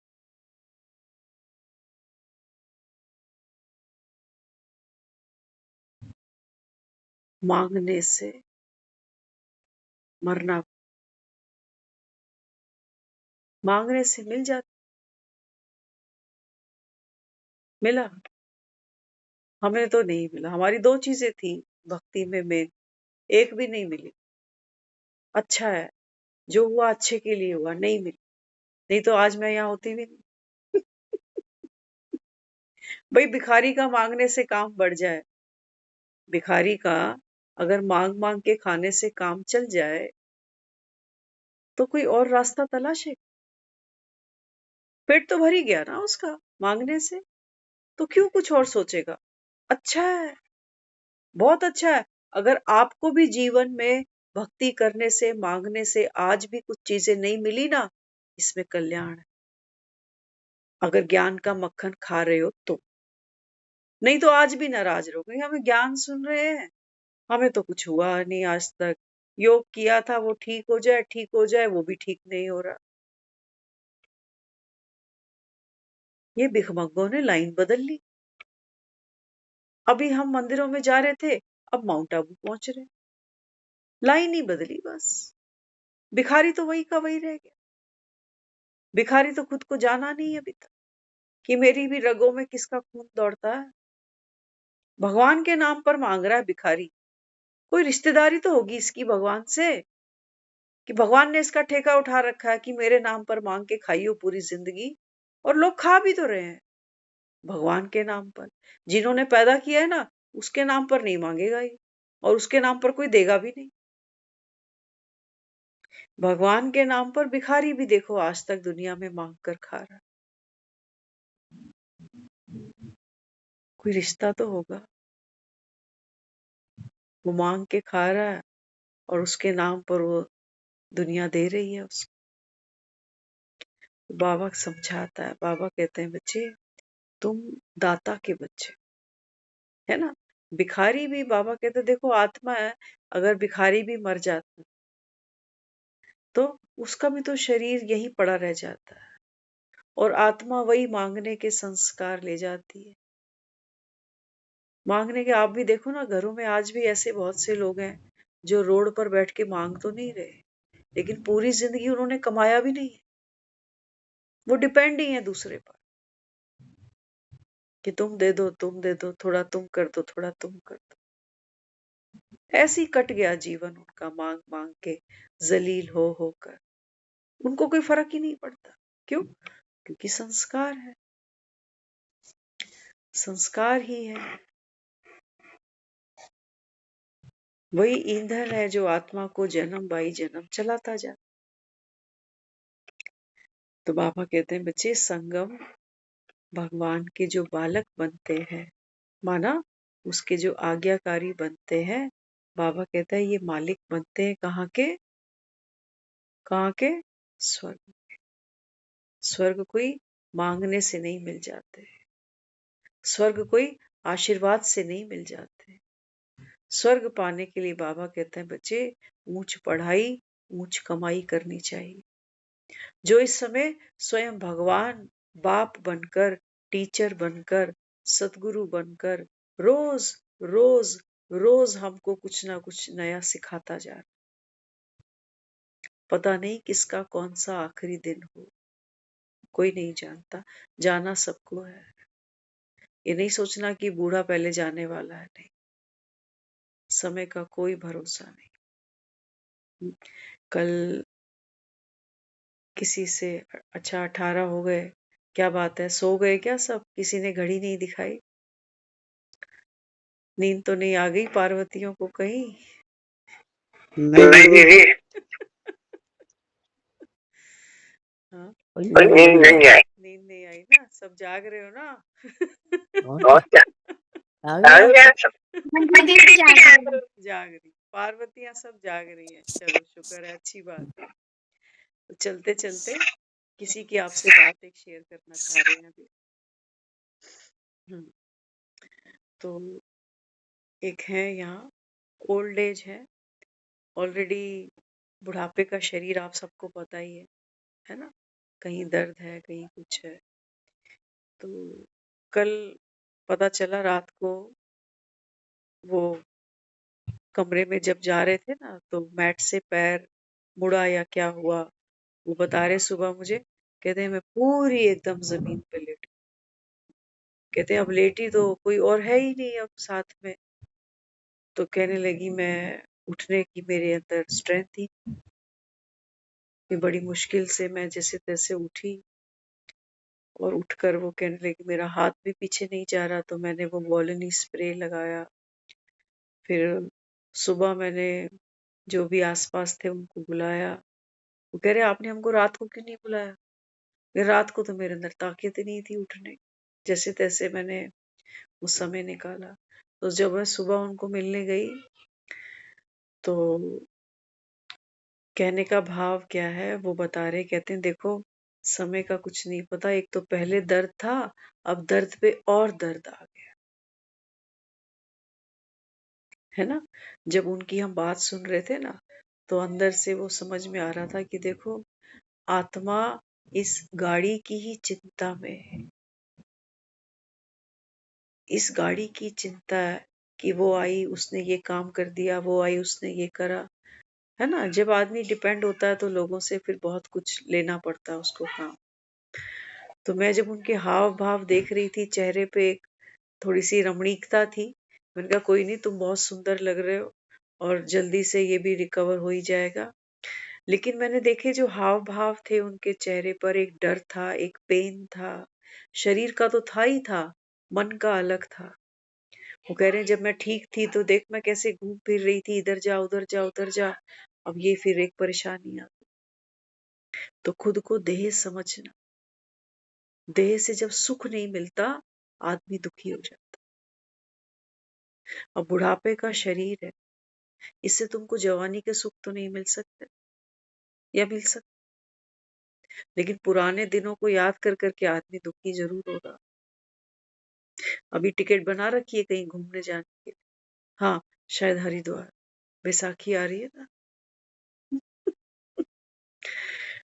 मांगने से मरना, मांगने से मिल जाता। मिला? हमें तो नहीं मिला। हमारी दो चीजें थी भक्ति में मेन, एक भी नहीं मिली। अच्छा है, जो हुआ अच्छे के लिए हुआ, नहीं मिली, नहीं तो आज मैं यहाँ होती भी नहीं। भाई भिखारी का मांगने से काम बढ़ जाए, भिखारी का अगर मांग मांग के खाने से काम चल जाए तो कोई और रास्ता तलाशे। पेट तो भर ही गया ना उसका मांगने से, तो क्यों कुछ और सोचेगा। अच्छा है, बहुत अच्छा है। अगर आपको भी जीवन में भक्ति करने से, मांगने से आज भी कुछ चीजें नहीं मिली ना, इसमें कल्याण है। अगर ज्ञान का मक्खन खा रहे हो तो, नहीं तो आज भी नाराज रहोगे। हमें ज्ञान सुन रहे हैं, हमें तो कुछ हुआ नहीं आज तक। योग किया था वो ठीक हो जाए, ठीक हो जाए, वो भी ठीक नहीं हो रहा। ये भिखमंगों ने लाइन बदल ली। अभी हम मंदिरों में जा रहे थे, अब माउंट आबू पहुंच रहे। लाइन ही बदली बस। भिखारी तो वही का वही रह गया। भिखारी तो खुद को जाना नहीं अभी तक कि मेरी भी रगों में किसका खून दौड़ता है। भगवान के नाम पर मांग रहा है भिखारी। कोई रिश्तेदारी तो होगी इसकी भगवान से, कि भगवान ने इसका ठेका उठा रखा है कि मेरे नाम पर मांग के खाइयो पूरी जिंदगी। और लोग खा भी तो रहे हैं भगवान के नाम पर। जिन्होंने पैदा किया है ना, उसके नाम पर नहीं मांगेगा ये, और उसके नाम पर कोई देगा भी नहीं। भगवान के नाम पर भिखारी भी देखो आज तक दुनिया में मांग कर खा रहा है। कोई रिश्ता तो होगा। वो मांग के खा रहा है और उसके नाम पर वो दुनिया दे रही है उसको। बाबा समझाता है, बाबा कहते हैं बच्चे तुम दाता के बच्चे, है ना। भिखारी भी, बाबा कहते देखो आत्मा है, अगर भिखारी भी मर जाता तो उसका भी तो शरीर यही पड़ा रह जाता है, और आत्मा वही मांगने के संस्कार ले जाती है। मांगने के आप भी देखो ना, घरों में आज भी ऐसे बहुत से लोग हैं जो रोड पर बैठ के मांग तो नहीं रहे, लेकिन पूरी जिंदगी उन्होंने कमाया भी नहीं है। वो डिपेंड ही है दूसरे पर कि तुम दे दो, तुम दे दो, थोड़ा तुम कर दो, थोड़ा तुम कर दो। ऐसे ही कट गया जीवन उनका, मांग मांग के, जलील हो होकर। उनको कोई फर्क ही नहीं पड़ता। क्यों? क्योंकि संस्कार है, संस्कार ही है। वही ईंधन है जो आत्मा को जन्म बाई जन्म चलाता जाता। तो बाबा कहते हैं बच्चे, संगम भगवान के जो बालक बनते हैं, माना उसके जो आज्ञाकारी बनते हैं, बाबा कहता है ये मालिक बनते हैं कहाँ के? कहाँ के? स्वर्ग। स्वर्ग कोई मांगने से नहीं मिल जाते, स्वर्ग कोई आशीर्वाद से नहीं मिल जाते। स्वर्ग पाने के लिए बाबा कहते हैं बच्चे, ऊंच पढ़ाई, ऊंच कमाई करनी चाहिए। जो इस समय स्वयं भगवान बाप बनकर, टीचर बनकर, सतगुरु बनकर रोज रोज रोज हमको कुछ ना कुछ नया सिखाता जा रहा। पता नहीं किसका कौन सा आखिरी दिन हो, कोई नहीं जानता। जाना सबको है। ये नहीं सोचना कि बूढ़ा पहले जाने वाला है, नहीं। समय का कोई भरोसा नहीं। कल किसी से अच्छा 18 हो गए, क्या बात है, सो गए क्या सब? किसी ने घड़ी नहीं दिखाई? नींद तो नहीं आ गई पार्वतियों को कहीं? नहीं नहीं दीदी। दीदी। हाँ, नहीं नहीं नहीं है। है। नींद नहीं आई ना? सब जाग रहे हो ना? और और क्या? आ आ गया। गया सब। हाँ दीदी जाग रही हूँ। जाग रही पार्वतियां सब जाग रही हैं। चलो शुक्र है, अच्छी बात है। तो चलते चलते किसी की आपसे बात एक शेयर करना चाह रहे हैं अभी। हम्म, तो एक है यहाँ, ओल्ड एज है ऑलरेडी, बुढ़ापे का शरीर आप सबको पता ही है ना? कहीं दर्द है, कहीं कुछ है। तो कल पता चला रात को, वो कमरे में जब जा रहे थे ना, तो मैट से पैर मुड़ा या क्या हुआ, वो बता रहे सुबह मुझे। कहते हैं मैं पूरी एकदम जमीन पे लेटी। कहते हैं अब लेटी तो कोई और है ही नहीं अब साथ में। तो कहने लगी मैं उठने की मेरे अंदर स्ट्रेंथ थी, कि बड़ी मुश्किल से मैं जैसे तैसे उठी। और उठकर वो कहने लगी मेरा हाथ भी पीछे नहीं जा रहा, तो मैंने वो वॉलिनी स्प्रे लगाया। फिर सुबह मैंने जो भी आसपास थे उनको बुलाया। वो कह रहे आपने हमको रात को क्यों नहीं बुलाया? फिर रात को तो मेरे अंदर ताकत ही नहीं थी उठने की। जैसे तैसे मैंने वो समय निकाला। तो जब मैं सुबह उनको मिलने गई, तो कहने का भाव क्या है वो बता रहे, कहते हैं देखो समय का कुछ नहीं पता, एक तो पहले दर्द था, अब दर्द पे और दर्द आ गया है ना? जब उनकी हम बात सुन रहे थे ना, तो अंदर से वो समझ में आ रहा था कि देखो, आत्मा इस गाड़ी की ही चिंता में है। इस गाड़ी की चिंता है कि वो आई उसने ये काम कर दिया, वो आई उसने ये करा, है ना? जब आदमी डिपेंड होता है तो लोगों से फिर बहुत कुछ लेना पड़ता है उसको काम। तो मैं जब उनके हाव भाव देख रही थी, चेहरे पे एक थोड़ी सी रमणीकता थी। मैंने कहा कोई नहीं, तुम बहुत सुंदर लग रहे हो और जल्दी से ये भी रिकवर हो ही जाएगा। लेकिन मैंने देखे जो हाव भाव थे उनके चेहरे पर, एक डर था, एक पेन था। शरीर का तो था ही था, मन का अलग था। वो कह रहे हैं जब मैं ठीक थी तो देख मैं कैसे घूम फिर रही थी, इधर जा उधर जा उधर जा। अब ये फिर एक परेशानी आ गई। तो खुद को देह समझना। देह से जब सुख नहीं मिलता, आदमी दुखी हो जाता। अब बुढ़ापे का शरीर है, इससे तुमको जवानी के सुख तो नहीं मिल सकते, या मिल सकते? लेकिन पुराने दिनों को याद कर करके आदमी दुखी जरूर होगा। अभी टिकट बना रखी है कहीं घूमने जाने के लिए? हाँ, शायद हरिद्वार। बैसाखी आ रही है ना।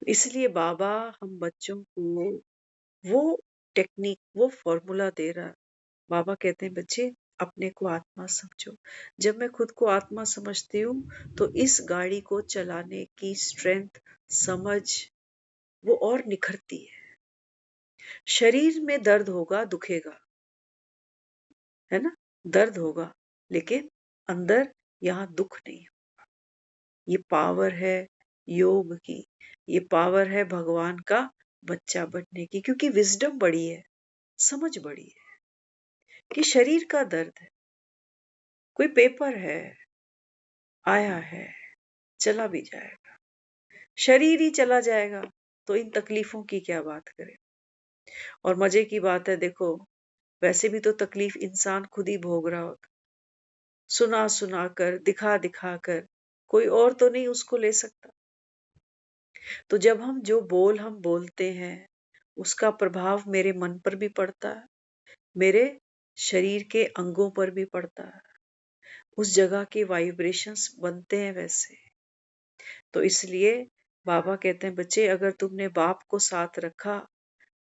इसलिए बाबा हम बच्चों को वो टेक्निक, वो फॉर्मूला दे रहा है। बाबा कहते हैं बच्चे अपने को आत्मा समझो। जब मैं खुद को आत्मा समझती हूँ तो इस गाड़ी को चलाने की स्ट्रेंथ, समझ वो और निखरती है। शरीर में दर्द होगा, दुखेगा, है ना? दर्द होगा, लेकिन अंदर यहाँ दुख नहीं। ये पावर है योग की, ये पावर है भगवान का बच्चा बनने की, क्योंकि विजडम बड़ी है, समझ बड़ी है कि शरीर का दर्द है, कोई पेपर है, आया है, चला भी जाएगा। शरीर ही चला जाएगा, तो इन तकलीफों की क्या बात करें? और मजे की बात है देखो, वैसे भी तो तकलीफ इंसान खुद ही भोग रहा होता, सुना सुना कर, दिखा दिखा कर, कोई और तो नहीं उसको ले सकता। तो जब हम बोलते हैं, उसका प्रभाव मेरे मन पर भी पड़ता है, मेरे शरीर के अंगों पर भी पड़ता है। उस जगह के वाइब्रेशंस बनते हैं वैसे। तो इसलिए बाबा कहते हैं बच्चे अगर तुमने बाप को साथ रखा,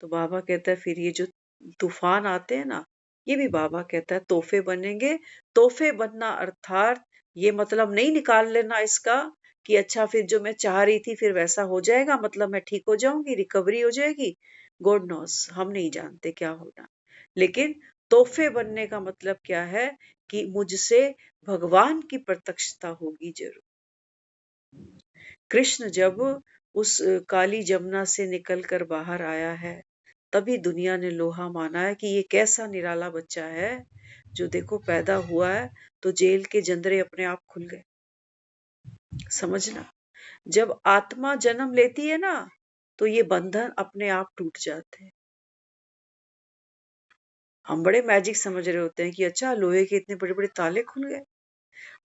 तो बाबा कहता है फिर ये जो तूफान आते हैं ना, ये भी बाबा कहता है तोहफे बनेंगे। तोहफे बनना अर्थात ये मतलब नहीं निकाल लेना इसका कि अच्छा फिर जो मैं चाह रही थी फिर वैसा हो जाएगा, मतलब मैं ठीक हो जाऊंगी, रिकवरी हो जाएगी। गॉड नोस, हम नहीं जानते क्या होना। लेकिन तोहफे बनने का मतलब क्या है कि मुझसे भगवान की प्रत्यक्षता होगी जरूर। कृष्ण जब उस काली जमुना से निकलकर बाहर आया है, तभी दुनिया ने लोहा माना है कि ये कैसा निराला बच्चा है जो देखो पैदा हुआ है तो जेल के जंदरे अपने आप खुल गए। समझना, जब आत्मा जन्म लेती है ना तो ये बंधन अपने आप टूट जाते हैं। हम बड़े मैजिक समझ रहे होते हैं कि अच्छा लोहे के इतने बड़े बड़े ताले खुल गए।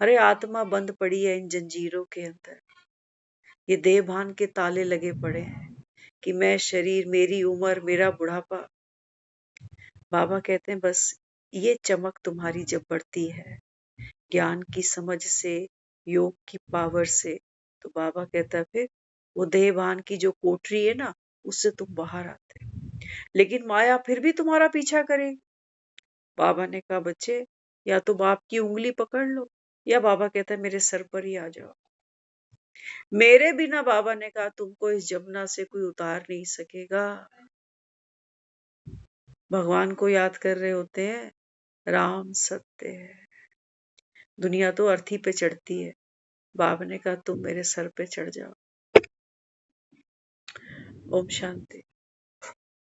अरे आत्मा बंद पड़ी है इन जंजीरों के अंदर, ये देहभान के ताले लगे पड़े हैं कि मैं शरीर, मेरी उम्र, मेरा बुढ़ापा। बाबा कहते हैं बस ये चमक तुम्हारी जब बढ़ती है ज्ञान की समझ से, योग की पावर से, तो बाबा कहता है फिर वो देहभान की जो कोठरी है ना उससे तुम बाहर आते। लेकिन माया फिर भी तुम्हारा पीछा करेगी। बाबा ने कहा बच्चे या तो बाप की उंगली पकड़ लो या बाबा कहता है मेरे सर पर ही आ जाओ। मेरे बिना बाबा ने कहा तुमको इस जमुना से कोई उतार नहीं सकेगा। भगवान को याद कर रहे होते हैं, राम सत्य है। दुनिया तो अर्थी पे चढ़ती है, बाबा ने कहा तुम मेरे सर पे चढ़ जाओ। ओम शांति।